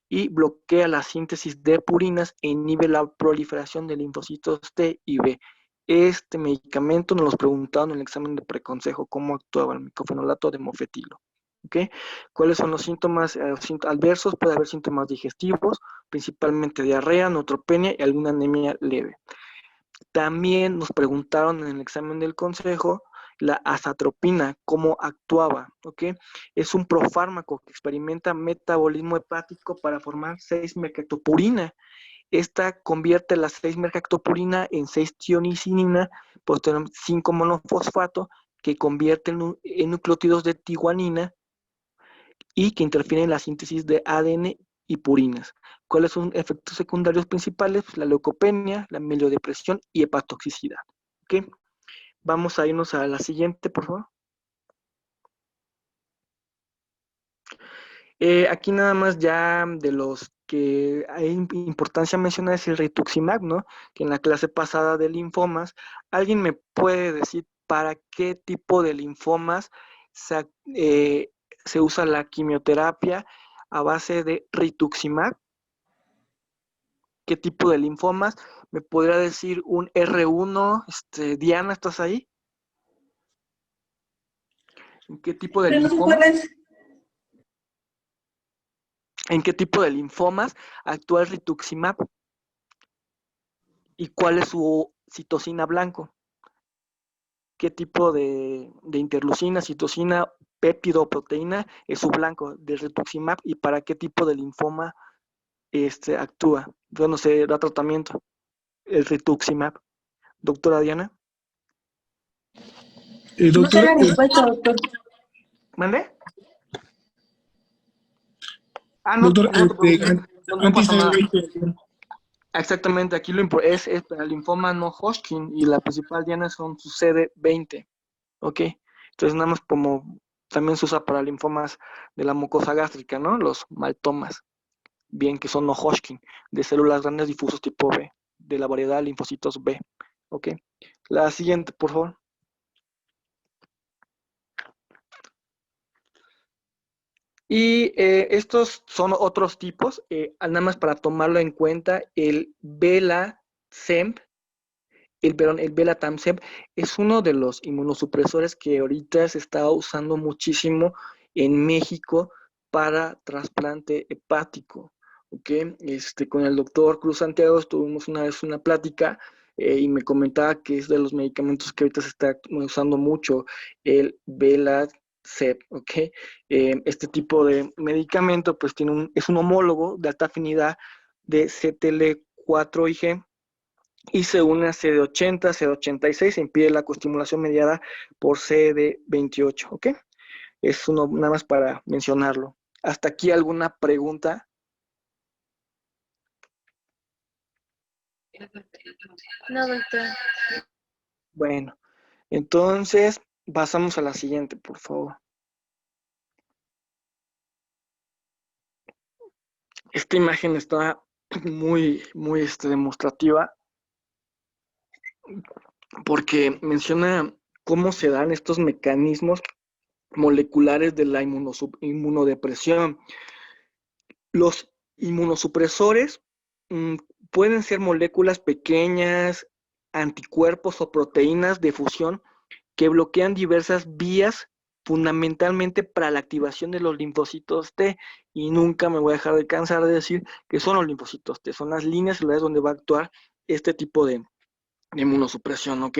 y bloquea la síntesis de purinas e inhibe la proliferación de linfocitos T y B. Este medicamento nos lo preguntaron en el examen de preconcejo, cómo actuaba el micofenolato de mofetilo. ¿Okay? ¿Cuáles son los síntomas adversos? Puede haber síntomas digestivos, principalmente diarrea, neutropenia y alguna anemia leve. También nos preguntaron en el examen del consejo la azatropina, cómo actuaba, ¿ok? Es un profármaco que experimenta metabolismo hepático para formar 6-mercaptopurina. Esta convierte la 6-mercaptopurina en 6-tionisinina, pues tenemos 5-monofosfato, que convierte en nucleótidos de tiguanina y que interfieren en la síntesis de ADN y purinas. ¿Cuáles son efectos secundarios principales? Pues la leucopenia, la mielodepresión y hepatotoxicidad. ¿Okay? Vamos a irnos a la siguiente, por favor. Aquí nada más ya de los que hay importancia mencionar es el rituximab, ¿no? Que en la clase pasada de linfomas, ¿alguien me puede decir para qué tipo de linfomas se usa la quimioterapia a base de rituximab? ¿Qué tipo de linfomas? ¿Me podría decir un R1? Diana, ¿estás ahí? ¿En qué tipo de linfomas? ¿En qué tipo de linfomas actúa el rituximab? ¿Y cuál es su citosina blanco? ¿Qué tipo de interleucina, citosina, péptido o proteína es su blanco del rituximab? ¿Y para qué tipo de linfoma actúa? Bueno, se da tratamiento el rituximab. Doctora Diana. No sé la respuesta, doctor. ¿Mande? No, Doctor, no pasa nada. anti-CD20. Exactamente, aquí es el linfoma no Hodgkin y la principal diana son su CD20, ¿ok? Entonces nada más como también se usa para linfomas de la mucosa gástrica, ¿no? Los maltomas, bien que son no Hodgkin, de células grandes difusos tipo B, de la variedad de linfocitos B, ¿ok? La siguiente, por favor. Y estos son otros tipos, nada más para tomarlo en cuenta, el Bela-Cemp, el Bela-Tamcem es uno de los inmunosupresores que ahorita se está usando muchísimo en México para trasplante hepático, ¿ok? Con el doctor Cruz Santiago tuvimos una vez una plática y me comentaba que es de los medicamentos que ahorita se está usando mucho, el Bela-Cep, ¿ok? Este tipo de medicamento pues es un homólogo de alta afinidad de CTL4IG y se une a CD80, CD86, se impide la coestimulación mediada por CD28, ¿ok? Es uno nada más para mencionarlo. ¿Hasta aquí alguna pregunta? No, doctor. Bueno, entonces pasamos a la siguiente, por favor. Esta imagen está muy demostrativa porque menciona cómo se dan estos mecanismos moleculares de la inmunodepresión. Los inmunosupresores pueden ser moléculas pequeñas, anticuerpos o proteínas de fusión que bloquean diversas vías fundamentalmente para la activación de los linfocitos T, y nunca me voy a dejar de cansar de decir que son los linfocitos T, son las líneas celulares donde va a actuar este tipo de inmunosupresión, ¿ok?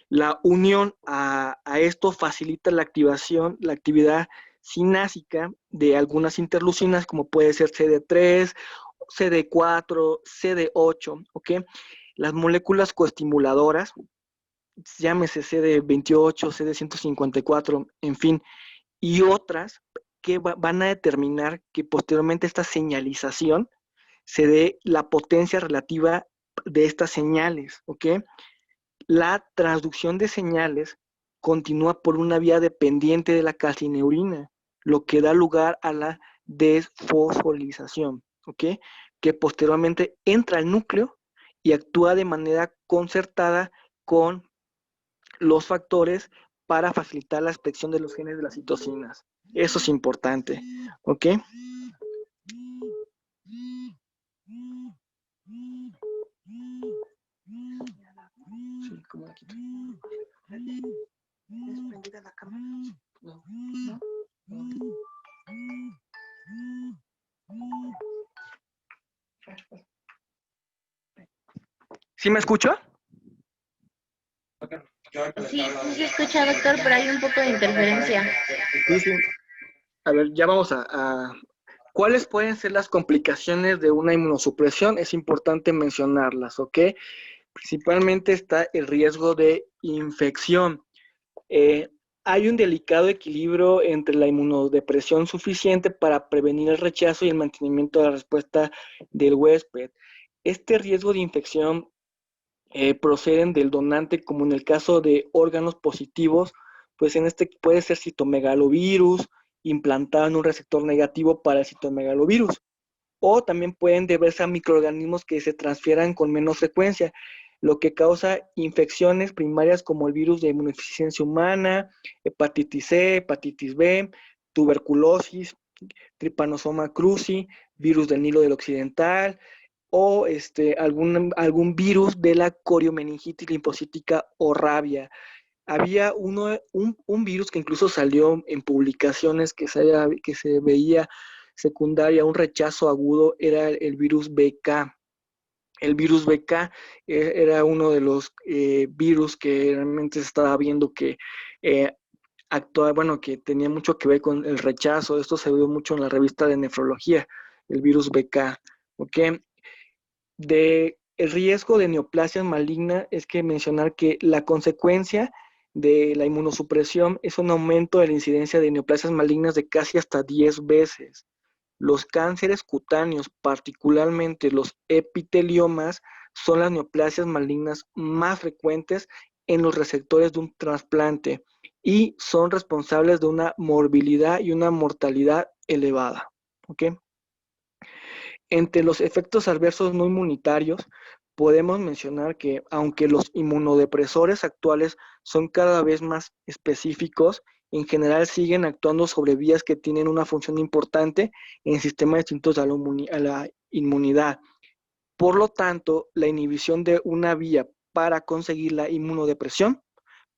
La unión a esto facilita la actividad sinásica de algunas interleucinas, como puede ser CD3, CD4, CD8, ¿ok? Las moléculas coestimuladoras, llámese CD28, CD154, en fin, y otras que van a determinar que posteriormente esta señalización se dé la potencia relativa de estas señales, ¿ok? La transducción de señales continúa por una vía dependiente de la calcineurina, lo que da lugar a la desfosforilación, ¿ok? Que posteriormente entra al núcleo y actúa de manera concertada con los factores para facilitar la expresión de los genes de las citocinas. Eso es importante, ¿ok? Sí, ¿cómo la quito? ¿Es prendida la cámara? No. ¿Sí me escucha? Sí escucha, doctor, pero hay un poco de interferencia. Sí. A ver, ya vamos a... ¿Cuáles pueden ser las complicaciones de una inmunosupresión? Es importante mencionarlas, ¿ok? Principalmente está el riesgo de infección. Hay un delicado equilibrio entre la inmunodepresión suficiente para prevenir el rechazo y el mantenimiento de la respuesta del huésped. Este riesgo de infección proceden del donante, como en el caso de órganos positivos, pues en este puede ser citomegalovirus implantado en un receptor negativo para el citomegalovirus, o también pueden deberse a microorganismos que se transfieran con menos frecuencia, lo que causa infecciones primarias como el virus de inmunodeficiencia humana, hepatitis C, hepatitis B, tuberculosis, Trypanosoma cruzi, virus del Nilo del Occidental, o algún virus de la coriomeningitis linfocítica o rabia. Había un virus que incluso salió en publicaciones que se veía secundaria, un rechazo agudo, era el virus BK. El virus BK era uno de los virus que realmente se estaba viendo que actuaba, bueno, que tenía mucho que ver con el rechazo. Esto se vio mucho en la revista de nefrología, el virus BK, ¿ok? El riesgo de neoplasia maligna es que mencionar que la consecuencia de la inmunosupresión es un aumento de la incidencia de neoplasias malignas de casi hasta 10 veces. Los cánceres cutáneos, particularmente los epiteliomas, son las neoplasias malignas más frecuentes en los receptores de un trasplante y son responsables de una morbilidad y una mortalidad elevada. ¿Ok? Entre los efectos adversos no inmunitarios, podemos mencionar que aunque los inmunodepresores actuales son cada vez más específicos, en general siguen actuando sobre vías que tienen una función importante en sistemas distintos a la inmunidad. Por lo tanto, la inhibición de una vía para conseguir la inmunodepresión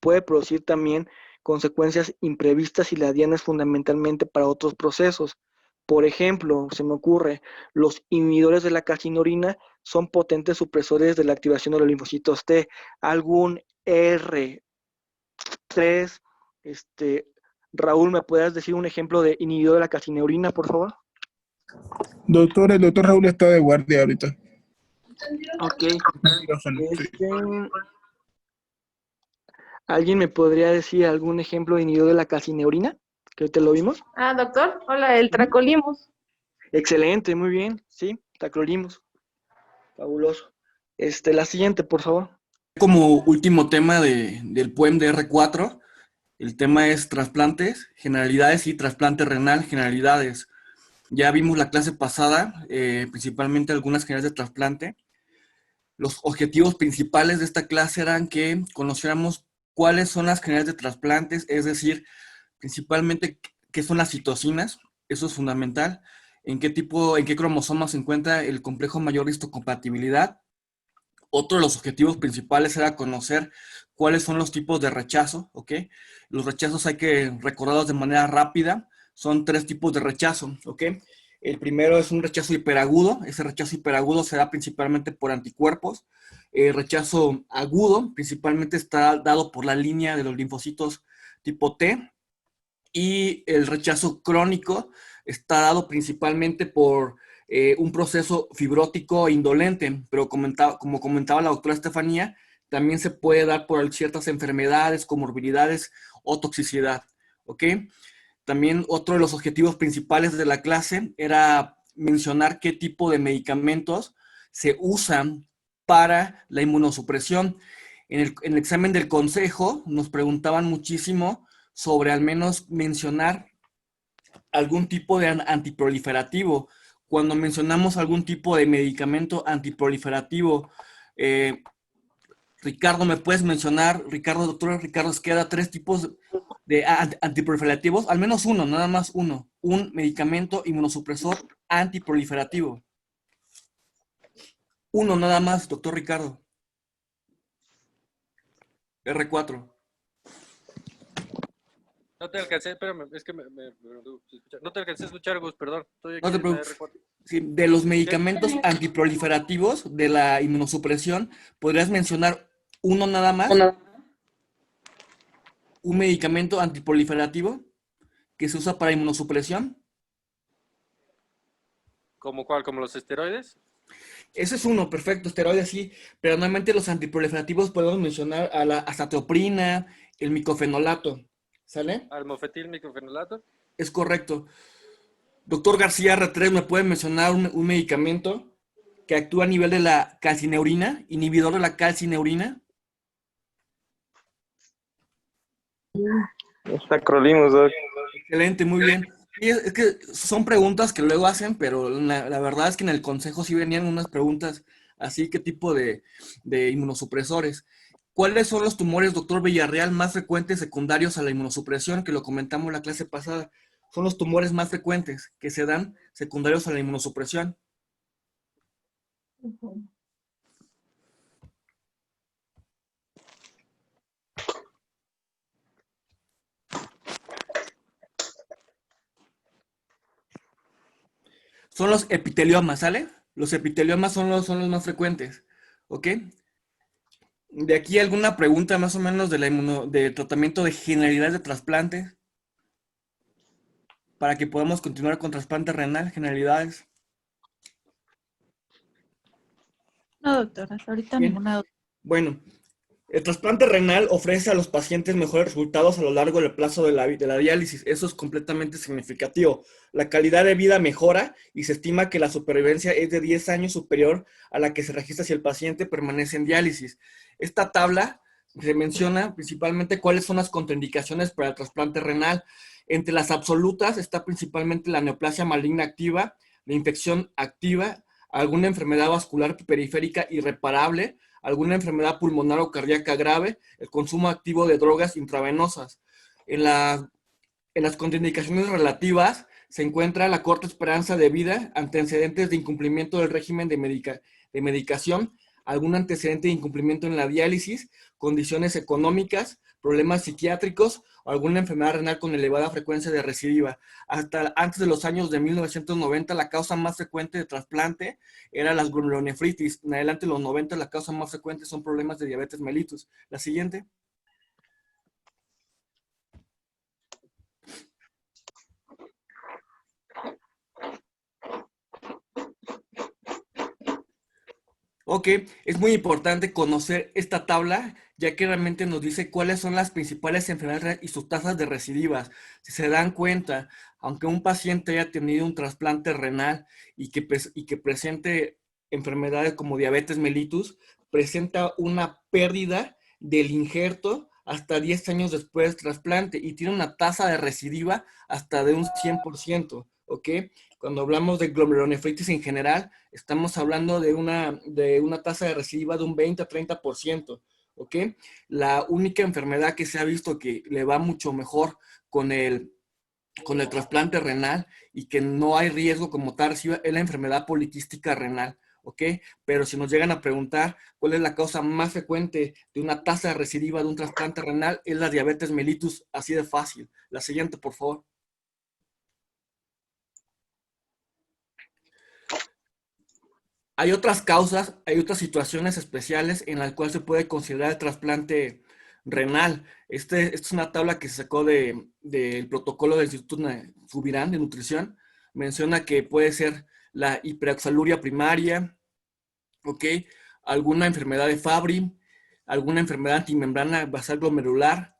puede producir también consecuencias imprevistas y ladianas fundamentalmente para otros procesos. Por ejemplo, se me ocurre, los inhibidores de la calcineurina son potentes supresores de la activación de los linfocitos T. Algún R3, Raúl, ¿me puedes decir un ejemplo de inhibidor de la calcineurina, por favor? Doctor, el doctor Raúl está de guardia ahorita. Ok. ¿Alguien me podría decir algún ejemplo de inhibidor de la calcineurina? Que ahorita lo vimos. Doctor, hola, el tracolimus. Excelente, muy bien, sí, tacrolimus. Fabuloso. La siguiente, por favor. Como último tema del POEM de R4, el tema es trasplantes, generalidades y trasplante renal, generalidades. Ya vimos la clase pasada, principalmente algunas generalidades de trasplante. Los objetivos principales de esta clase eran que conociéramos cuáles son las generalidades de trasplantes, es decir, principalmente qué son las citocinas, eso es fundamental, en qué cromosomas se encuentra el complejo mayor de histocompatibilidad. Otro de los objetivos principales era conocer cuáles son los tipos de rechazo, ¿ok? Los rechazos hay que recordarlos de manera rápida, son 3 tipos de rechazo, ¿ok? El primero es un rechazo hiperagudo, ese rechazo hiperagudo se da principalmente por anticuerpos. El rechazo agudo principalmente está dado por la línea de los linfocitos tipo T, y el rechazo crónico está dado principalmente por un proceso fibrótico indolente, pero como comentaba la doctora Estefanía, también se puede dar por ciertas enfermedades, comorbilidades o toxicidad, ¿ok? También otro de los objetivos principales de la clase era mencionar qué tipo de medicamentos se usan para la inmunosupresión. En el examen del consejo nos preguntaban muchísimo sobre al menos mencionar algún tipo de antiproliferativo. Cuando mencionamos algún tipo de medicamento antiproliferativo, Ricardo, ¿me puedes mencionar, doctor Ricardo Esqueda, 3 tipos de antiproliferativos? Al menos uno, nada más uno. Un medicamento inmunosupresor antiproliferativo. Uno nada más, doctor Ricardo. R4. No te alcancé, espérame, es que no te alcancé a escuchar, Gus, perdón. Estoy aquí No te en la preocupes. R4. Sí, de los medicamentos antiproliferativos de la inmunosupresión, ¿podrías mencionar uno nada más? Un medicamento antiproliferativo que se usa para inmunosupresión. ¿Cómo cuál? ¿Como los esteroides? Ese es uno, perfecto, esteroides sí, pero normalmente los antiproliferativos podemos mencionar a la azatioprina, el micofenolato, ¿sale? ¿Al mofetil micofenolato? Es correcto. Doctor García R3, ¿me puede mencionar un medicamento que actúa a nivel de la calcineurina, inhibidor de la calcineurina? Tacrolimus, doc. Excelente, muy bien. Y es que son preguntas que luego hacen, pero la verdad es que en el consejo sí venían unas preguntas así, ¿qué tipo de inmunosupresores? ¿Cuáles son los tumores, doctor Villarreal, más frecuentes secundarios a la inmunosupresión? Que lo comentamos en la clase pasada. Son los tumores más frecuentes que se dan secundarios a la inmunosupresión. Son los epiteliomas, ¿sale? Los epiteliomas son los más frecuentes, ¿ok? De aquí alguna pregunta más o menos de tratamiento de generalidades de trasplante para que podamos continuar con trasplante renal, generalidades. No, doctora, hasta ahorita Bien. ninguna. Bueno, el trasplante renal ofrece a los pacientes mejores resultados a lo largo del plazo de la diálisis. Eso es completamente significativo. La calidad de vida mejora y se estima que la supervivencia es de 10 años superior a la que se registra si el paciente permanece en diálisis. Esta tabla se menciona principalmente cuáles son las contraindicaciones para el trasplante renal. Entre las absolutas está principalmente la neoplasia maligna activa, la infección activa, alguna enfermedad vascular periférica irreparable, alguna enfermedad pulmonar o cardíaca grave, el consumo activo de drogas intravenosas. En las contraindicaciones relativas se encuentra la corta esperanza de vida, antecedentes de incumplimiento del régimen de medicación, algún antecedente de incumplimiento en la diálisis, condiciones económicas, problemas psiquiátricos o alguna enfermedad renal con elevada frecuencia de recidiva. Hasta antes de los años de 1990, la causa más frecuente de trasplante era las glomerulonefritis. En adelante de los 90, la causa más frecuente son problemas de diabetes mellitus. La siguiente. Ok, es muy importante conocer esta tabla, ya que realmente nos dice cuáles son las principales enfermedades y sus tasas de recidivas. Si se dan cuenta, aunque un paciente haya tenido un trasplante renal y que presente enfermedades como diabetes mellitus, presenta una pérdida del injerto hasta 10 años después del trasplante y tiene una tasa de recidiva hasta de un 100%, ¿ok? Cuando hablamos de glomerulonefritis en general, estamos hablando de una tasa de recidiva de un 20 a 30%, ¿ok? La única enfermedad que se ha visto que le va mucho mejor con el trasplante renal y que no hay riesgo como tal es la enfermedad poliquística renal, ¿ok? Pero si nos llegan a preguntar cuál es la causa más frecuente de una tasa de recidiva de un trasplante renal, es la diabetes mellitus, así de fácil. La siguiente, por favor. Hay otras causas, hay otras situaciones especiales en las cuales se puede considerar el trasplante renal. Esta es una tabla que se sacó del protocolo del Instituto Subirán de Nutrición. Menciona que puede ser la hiperoxaluria primaria, ¿ok? Alguna enfermedad de Fabry, alguna enfermedad antimembrana basal glomerular,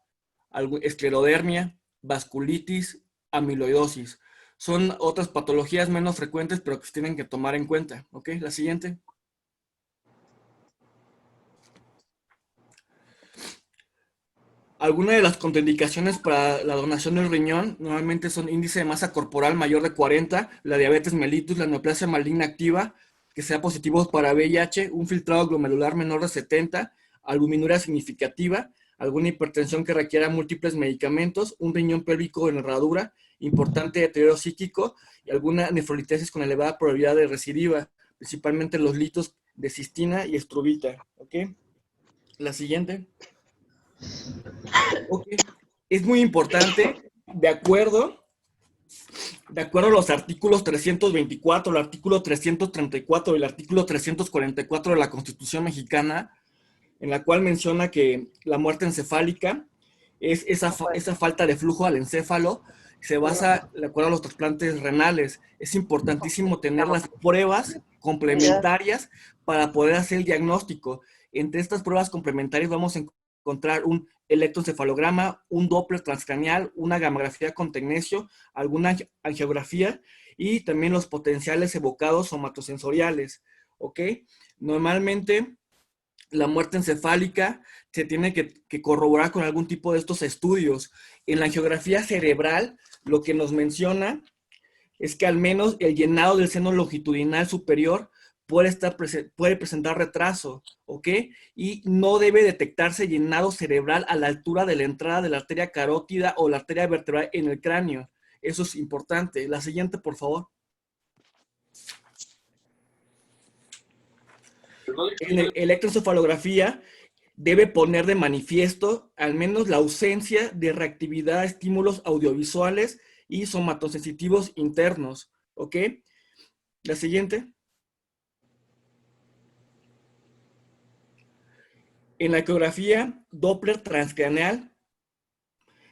esclerodermia, vasculitis, amiloidosis. Son otras patologías menos frecuentes, pero que se tienen que tomar en cuenta. ¿Ok? La siguiente. Algunas de las contraindicaciones para la donación del riñón normalmente son índice de masa corporal mayor de 40, la diabetes mellitus, la neoplasia maligna activa, que sea positivos para VIH, un filtrado glomerular menor de 70, albuminuria significativa, alguna hipertensión que requiera múltiples medicamentos, un riñón pélvico en herradura, importante deterioro psíquico y alguna nefrolitesis con elevada probabilidad de recidiva, principalmente los litos de cistina y estrubita. ¿Ok? La siguiente. Ok. Es muy importante, de acuerdo a los artículos 324, el artículo 334 y el artículo 344 de la Constitución Mexicana, en la cual menciona que la muerte encefálica es esa falta de flujo al encéfalo, se basa de acuerdo a los trasplantes renales. Es importantísimo tener las pruebas complementarias para poder hacer el diagnóstico. Entre estas pruebas complementarias vamos a encontrar un electroencefalograma, un Doppler transcraneal, una gamografía con tecnecio, alguna angiografía y también los potenciales evocados somatosensoriales. ¿Ok? Normalmente la muerte encefálica se tiene que corroborar con algún tipo de estos estudios. En la angiografía cerebral, lo que nos menciona es que al menos el llenado del seno longitudinal superior puede presentar retraso, ¿ok? Y no debe detectarse llenado cerebral a la altura de la entrada de la arteria carótida o la arteria vertebral en el cráneo. Eso es importante. La siguiente, por favor. En la electroencefalografía debe poner de manifiesto al menos la ausencia de reactividad a estímulos audiovisuales y somatosensitivos internos, ¿ok? La siguiente. En la ecografía Doppler transcraneal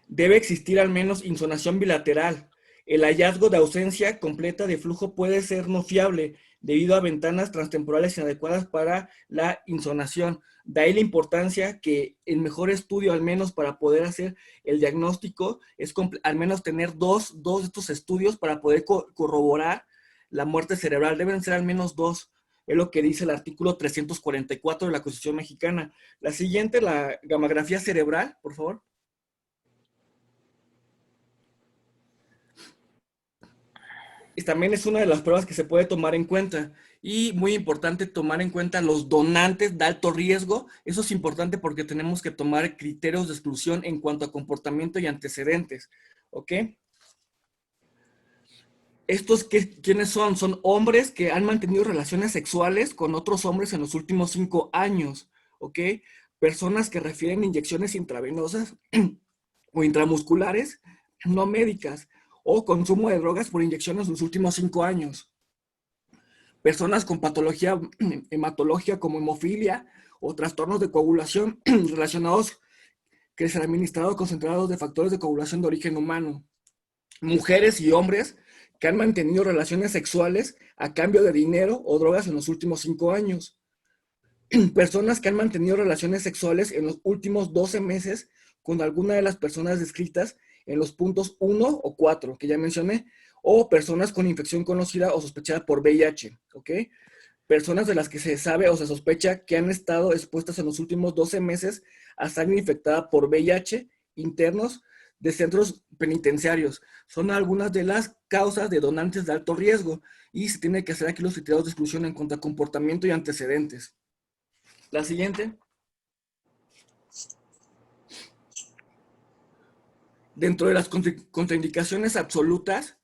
debe existir al menos insonación bilateral. El hallazgo de ausencia completa de flujo puede ser no fiable debido a ventanas transtemporales inadecuadas para la insonación. De ahí la importancia que el mejor estudio, al menos para poder hacer el diagnóstico, es al menos tener dos de estos estudios para poder corroborar la muerte cerebral. Deben ser al menos 2. Es lo que dice el artículo 344 de la Constitución Mexicana. La siguiente, la gamografía cerebral, por favor. También es una de las pruebas que se puede tomar en cuenta. Y muy importante tomar en cuenta los donantes de alto riesgo. Eso es importante porque tenemos que tomar criterios de exclusión en cuanto a comportamiento y antecedentes. ¿Ok? ¿Estos quiénes son? Son hombres que han mantenido relaciones sexuales con otros hombres en los últimos 5 años. ¿Ok? Personas que refieren inyecciones intravenosas o intramusculares no médicas o consumo de drogas por inyecciones en los últimos 5 años. Personas con patología hematológica como hemofilia o trastornos de coagulación relacionados que se han administrado concentrados de factores de coagulación de origen humano. Mujeres y hombres que han mantenido relaciones sexuales a cambio de dinero o drogas en los últimos 5 años. Personas que han mantenido relaciones sexuales en los últimos 12 meses con alguna de las personas descritas en los puntos 1 o 4 que ya mencioné, o personas con infección conocida o sospechada por VIH, ¿ok? Personas de las que se sabe o se sospecha que han estado expuestas en los últimos 12 meses a sangre infectada por VIH, internos de centros penitenciarios. Son algunas de las causas de donantes de alto riesgo y se tiene que hacer aquí los criterios de exclusión en cuanto a comportamiento y antecedentes. La siguiente. Dentro de las contraindicaciones absolutas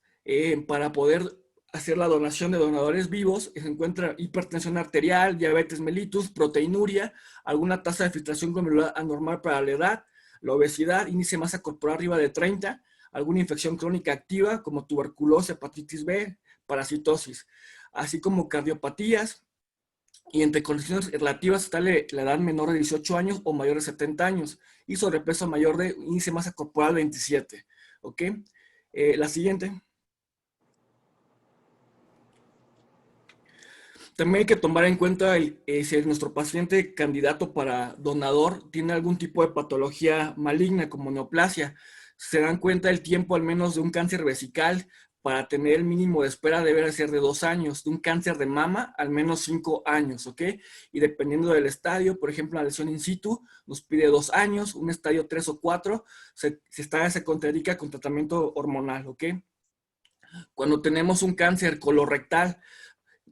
para poder hacer la donación de donadores vivos se encuentra hipertensión arterial, diabetes mellitus, proteinuria, alguna tasa de filtración glomerular anormal para la edad, la obesidad, índice de masa corporal arriba de 30, alguna infección crónica activa como tuberculosis, hepatitis B, parasitosis, así como cardiopatías, y entre condiciones relativas está la edad menor de 18 años o mayor de 70 años y sobrepeso mayor de índice de masa corporal 27. ¿Ok? La siguiente. También hay que tomar en cuenta si nuestro paciente candidato para donador tiene algún tipo de patología maligna como neoplasia. Se dan cuenta el tiempo al menos de un cáncer vesical para tener el mínimo de espera debe ser de 2 años, de un cáncer de mama al menos 5 años, ¿ok? Y dependiendo del estadio, por ejemplo, la lesión in situ nos pide 2 años, un estadio 3 o 4, se contraindica con tratamiento hormonal, ¿ok? Cuando tenemos un cáncer colorectal,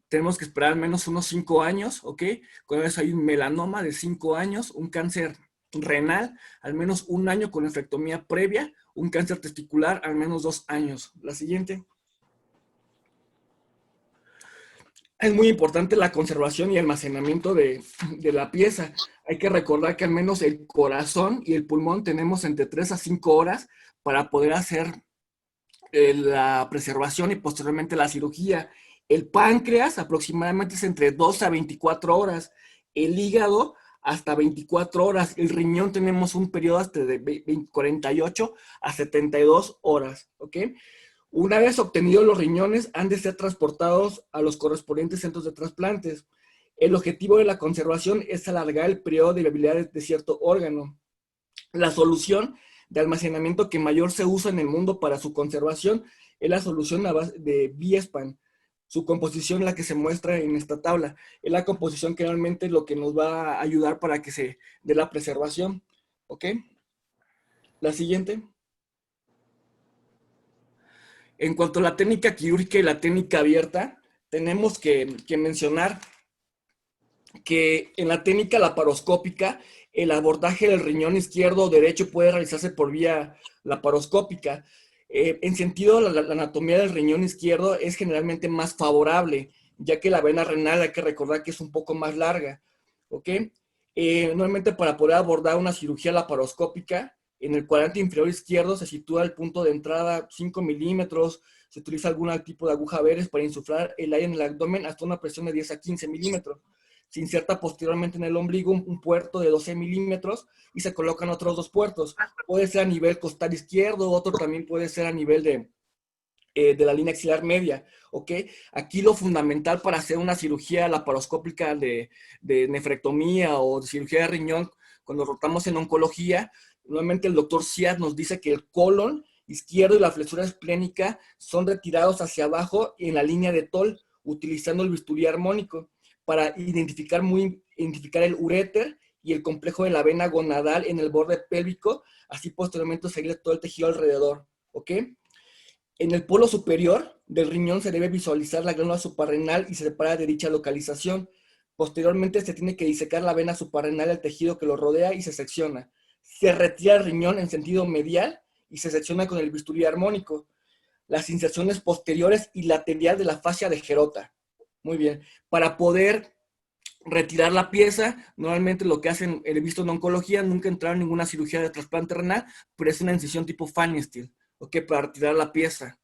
tenemos que esperar al menos unos 5 años, ¿ok? Cuando hay un melanoma de 5 años, un cáncer renal, al menos 1 año con nefrectomía previa, un cáncer testicular, al menos 2 años. La siguiente. Es muy importante la conservación y almacenamiento de la pieza. Hay que recordar que al menos el corazón y el pulmón tenemos entre 3 a 5 horas para poder hacer la preservación y posteriormente la cirugía. El páncreas aproximadamente es entre 2 a 24 horas. El hígado hasta 24 horas. El riñón tenemos un periodo hasta de 48 a 72 horas, ¿ok? Una vez obtenidos los riñones, han de ser transportados a los correspondientes centros de trasplantes. El objetivo de la conservación es alargar el periodo de viabilidad de cierto órgano. La solución de almacenamiento que mayor se usa en el mundo para su conservación es la solución a base de Viespan. Su composición, la que se muestra en esta tabla, es la composición que realmente es lo que nos va a ayudar para que se dé la preservación. ¿Ok? La siguiente. En cuanto a la técnica quirúrgica y la técnica abierta, tenemos que mencionar que en la técnica laparoscópica, el abordaje del riñón izquierdo o derecho puede realizarse por vía laparoscópica. En sentido, la anatomía del riñón izquierdo es generalmente más favorable, ya que la vena renal hay que recordar que es un poco más larga, ¿ok? Normalmente para poder abordar una cirugía laparoscópica, en el cuadrante inferior izquierdo se sitúa el punto de entrada 5 milímetros, se utiliza algún tipo de aguja Veres para insuflar el aire en el abdomen hasta una presión de 10 a 15 milímetros. Se inserta posteriormente en el ombligo un puerto de 12 milímetros y se colocan otros 2 puertos. Puede ser a nivel costal izquierdo, otro también puede ser a nivel de la línea axilar media, ¿ok? Aquí lo fundamental para hacer una cirugía laparoscópica de nefrectomía o de cirugía de riñón, cuando rotamos en oncología, normalmente el doctor Ciad nos dice que el colon izquierdo y la flexura esplénica son retirados hacia abajo en la línea de Toll, utilizando el bisturí armónico para identificar el uréter y el complejo de la vena gonadal en el borde pélvico, así posteriormente seguir todo el tejido alrededor, ¿ok? En el polo superior del riñón se debe visualizar la glándula suprarrenal y se separa de dicha localización. Posteriormente se tiene que disecar la vena suprarrenal del tejido que lo rodea y se secciona. Se retira el riñón en sentido medial y se secciona con el bisturí armónico. Las inserciones posteriores y lateral de la fascia de Gerota. Muy bien. Para poder retirar la pieza, normalmente lo que hacen, he visto en oncología, nunca entraron en ninguna cirugía de trasplante renal, pero es una incisión tipo Pfannenstiel, ¿ok? Para retirar la pieza.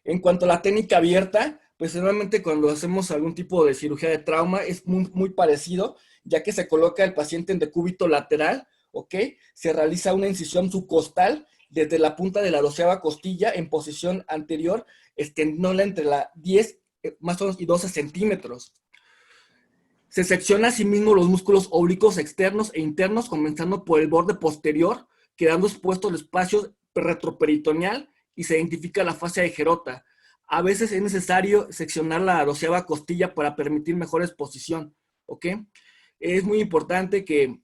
En cuanto a la técnica abierta, pues normalmente cuando hacemos algún tipo de cirugía de trauma es muy parecido, ya que se coloca el paciente en decúbito lateral, ¿ok? Se realiza una incisión subcostal desde la punta de la 12ª costilla en posición anterior, extendiéndola entre la 10 más o menos y 12 centímetros. Se secciona asimismo los músculos oblicuos externos e internos, comenzando por el borde posterior, quedando expuesto el espacio retroperitoneal y se identifica la fascia de Gerota. A veces es necesario seccionar la 12ª costilla para permitir mejor exposición, ¿ok? Es muy importante que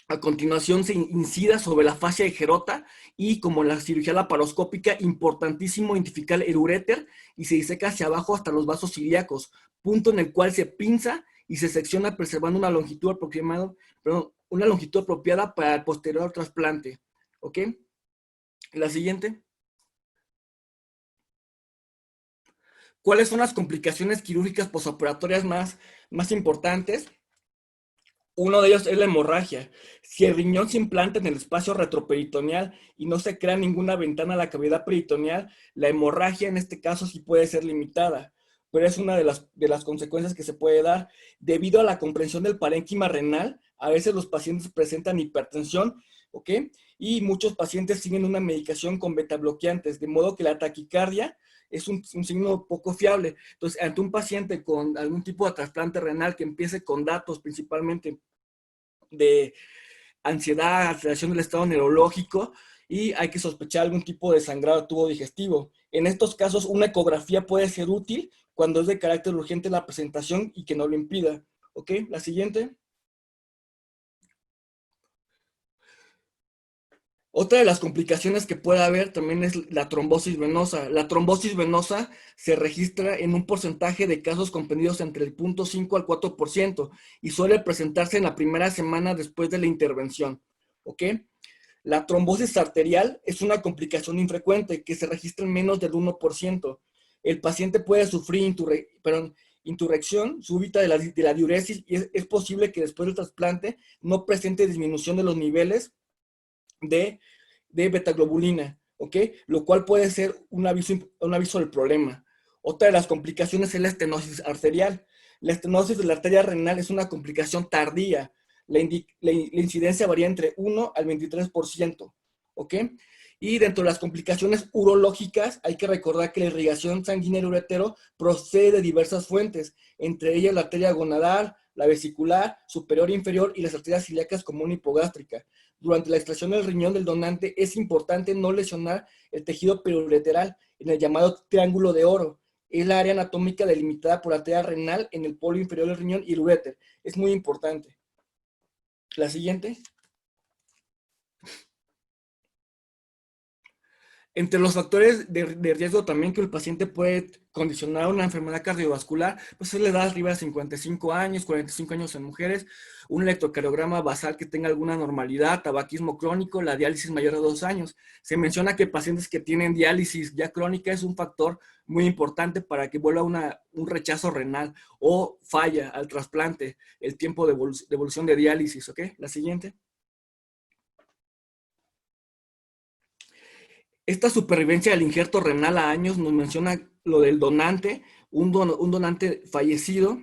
a continuación se incida sobre la fascia de Gerota y como en la cirugía laparoscópica, importantísimo identificar el uréter y se diseca hacia abajo hasta los vasos ilíacos, punto en el cual se pinza y se secciona preservando una longitud apropiada para el posterior trasplante. ¿Ok? La siguiente. ¿Cuáles son las complicaciones quirúrgicas posoperatorias más importantes? Uno de ellos es la hemorragia. Si el riñón se implanta en el espacio retroperitoneal y no se crea ninguna ventana a la cavidad peritoneal, la hemorragia en este caso sí puede ser limitada, pero es una de las consecuencias que se puede dar. Debido a la comprensión del parénquima renal, a veces los pacientes presentan hipertensión, ¿ok? Y muchos pacientes siguen una medicación con betabloqueantes, de modo que la taquicardia es un signo poco fiable. Entonces, ante un paciente con algún tipo de trasplante renal que empiece con datos principalmente de ansiedad, alteración del estado neurológico, y hay que sospechar algún tipo de sangrado de tubo digestivo. En estos casos, una ecografía puede ser útil cuando es de carácter urgente la presentación y que no lo impida. ¿Ok? La siguiente. Otra de las complicaciones que puede haber también es la trombosis venosa. La trombosis venosa se registra en un porcentaje de casos comprendidos entre el 0.5 al 4% y suele presentarse en la primera semana después de la intervención. ¿Ok? La trombosis arterial es una complicación infrecuente que se registra en menos del 1%. El paciente puede sufrir inturrección súbita de la diuresis y es posible que después del trasplante no presente disminución de los niveles de betaglobulina, ¿ok? Lo cual puede ser un aviso del problema. Otra de las complicaciones es la estenosis arterial. La estenosis de la arteria renal es una complicación tardía. La incidencia varía entre 1 al 23%, ¿ok? Y dentro de las complicaciones urológicas, hay que recordar que la irrigación sanguínea del urétero procede de diversas fuentes, entre ellas la arteria gonadal, la vesicular, superior e inferior y las arterias ilíacas común y hipogástrica. Durante la extracción del riñón del donante es importante no lesionar el tejido periureteral en el llamado triángulo de oro. Es la área anatómica delimitada por la arteria renal en el polo inferior del riñón y el uréter. Es muy importante. La siguiente. Entre los factores de riesgo también que el paciente puede condicionar una enfermedad cardiovascular, pues es la edad arriba de 55 años, 45 años en mujeres, un electrocardiograma basal que tenga alguna normalidad, tabaquismo crónico, la diálisis mayor de 2 años. Se menciona que pacientes que tienen diálisis ya crónica es un factor muy importante para que vuelva un rechazo renal o falla al trasplante, el tiempo de evolución de diálisis, ¿ok? La siguiente. Esta supervivencia del injerto renal a años nos menciona lo del donante, un donante fallecido,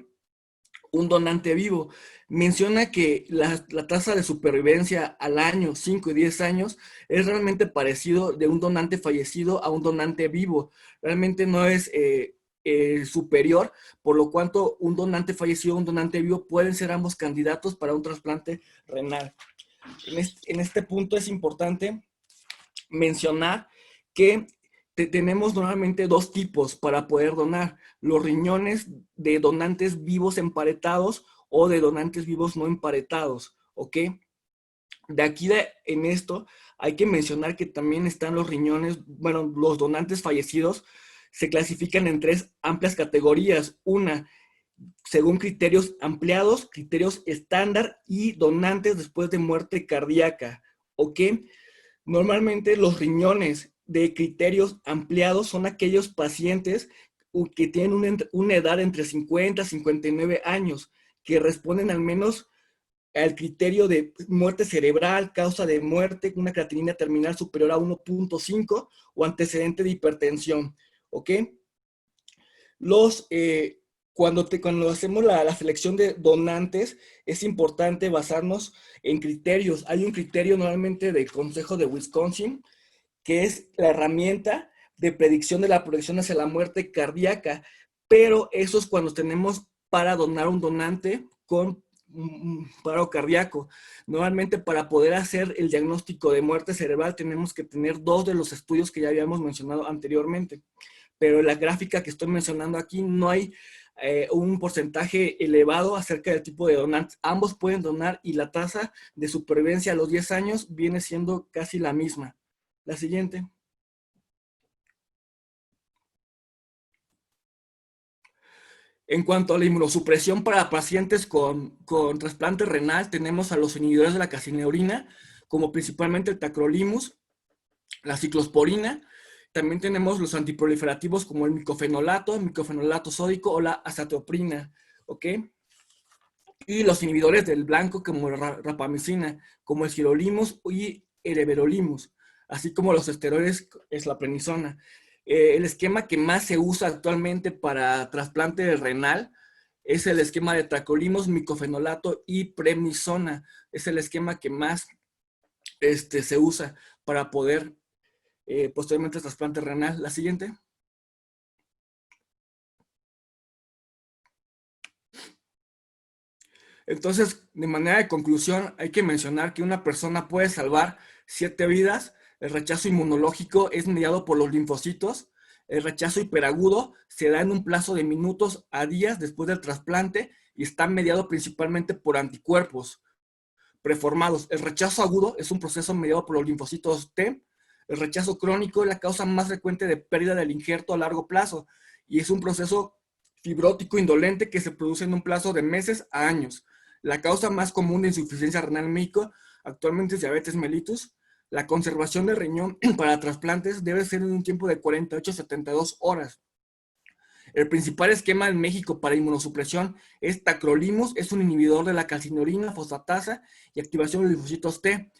un donante vivo. Menciona que la tasa de supervivencia al año, 5 y 10 años, es realmente parecido de un donante fallecido a un donante vivo. Realmente no es superior, por lo cual un donante fallecido o un donante vivo pueden ser ambos candidatos para un trasplante renal. En este punto es importante mencionar que tenemos normalmente 2 tipos para poder donar: los riñones de donantes vivos emparetados o de donantes vivos no emparetados, ¿ok? De aquí en esto hay que mencionar que también están los riñones, bueno, los donantes fallecidos se clasifican en 3 amplias categorías. Una, según criterios ampliados, criterios estándar y donantes después de muerte cardíaca, ¿ok? Normalmente los riñones de criterios ampliados son aquellos pacientes que tienen una edad entre 50 y 59 años, que responden al menos al criterio de muerte cerebral, causa de muerte, una creatinina terminal superior a 1.5 o antecedente de hipertensión, ¿ok? Cuando hacemos la selección de donantes, es importante basarnos en criterios. Hay un criterio normalmente del Consejo de Wisconsin, que es la herramienta de predicción de la proyección hacia la muerte cardíaca, pero eso es cuando tenemos para donar un donante con paro cardíaco. Normalmente para poder hacer el diagnóstico de muerte cerebral tenemos que tener 2 de los estudios que ya habíamos mencionado anteriormente. Pero en la gráfica que estoy mencionando aquí no hay un porcentaje elevado acerca del tipo de donantes. Ambos pueden donar y la tasa de supervivencia a los 10 años viene siendo casi la misma. La siguiente. En cuanto a la inmunosupresión para pacientes con trasplante renal, tenemos a los inhibidores de la calcineurina, como principalmente el tacrolimus, la ciclosporina. También tenemos los antiproliferativos como el micofenolato sódico o la azatioprina, ¿ok? Y los inhibidores del blanco como la rapamicina, como el sirolimus y el everolimus, así como los esteroides, es la prednisona. El esquema que más se usa actualmente para trasplante renal es el esquema de tacrolimus, micofenolato y prednisona. Es el esquema que más se usa para poder posteriormente trasplante renal. La siguiente. Entonces, de manera de conclusión, hay que mencionar que una persona puede salvar 7 vidas El rechazo inmunológico es mediado por los linfocitos. El rechazo hiperagudo se da en un plazo de minutos a días después del trasplante y está mediado principalmente por anticuerpos preformados. El rechazo agudo es un proceso mediado por los linfocitos T. El rechazo crónico es la causa más frecuente de pérdida del injerto a largo plazo y es un proceso fibrótico indolente que se produce en un plazo de meses a años. La causa más común de insuficiencia renal en México actualmente es diabetes mellitus. La conservación del riñón para trasplantes debe ser en un tiempo de 48 a 72 horas. El principal esquema en México para inmunosupresión es tacrolimus, es un inhibidor de la calcineurina fosfatasa y activación de los linfocitos T.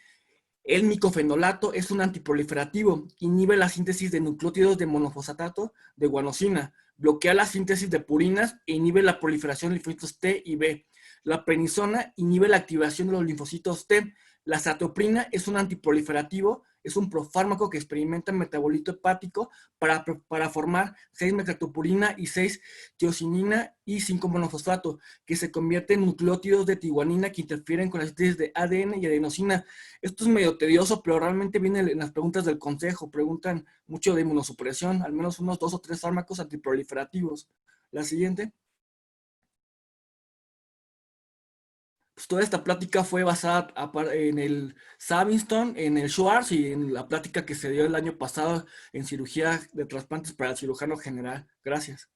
El micofenolato es un antiproliferativo, inhibe la síntesis de nucleótidos de monofosfato de guanosina, bloquea la síntesis de purinas e inhibe la proliferación de linfocitos T y B. La prednisona inhibe la activación de los linfocitos T. La zatoprina es un antiproliferativo, es un profármaco que experimenta metabolito hepático para formar 6-metractopurina y 6-tiosinina y 5-monofosfato, que se convierten en nucleótidos de tiguanina que interfieren con la síntesis de ADN y adenosina. Esto es medio tedioso, pero realmente viene en las preguntas del consejo. Preguntan mucho de inmunosupresión, al menos unos 2 o 3 fármacos antiproliferativos. La siguiente. Pues toda esta plática fue basada en el Savinson, en el Schwartz y en la plática que se dio el año pasado en cirugía de trasplantes para el cirujano general. Gracias.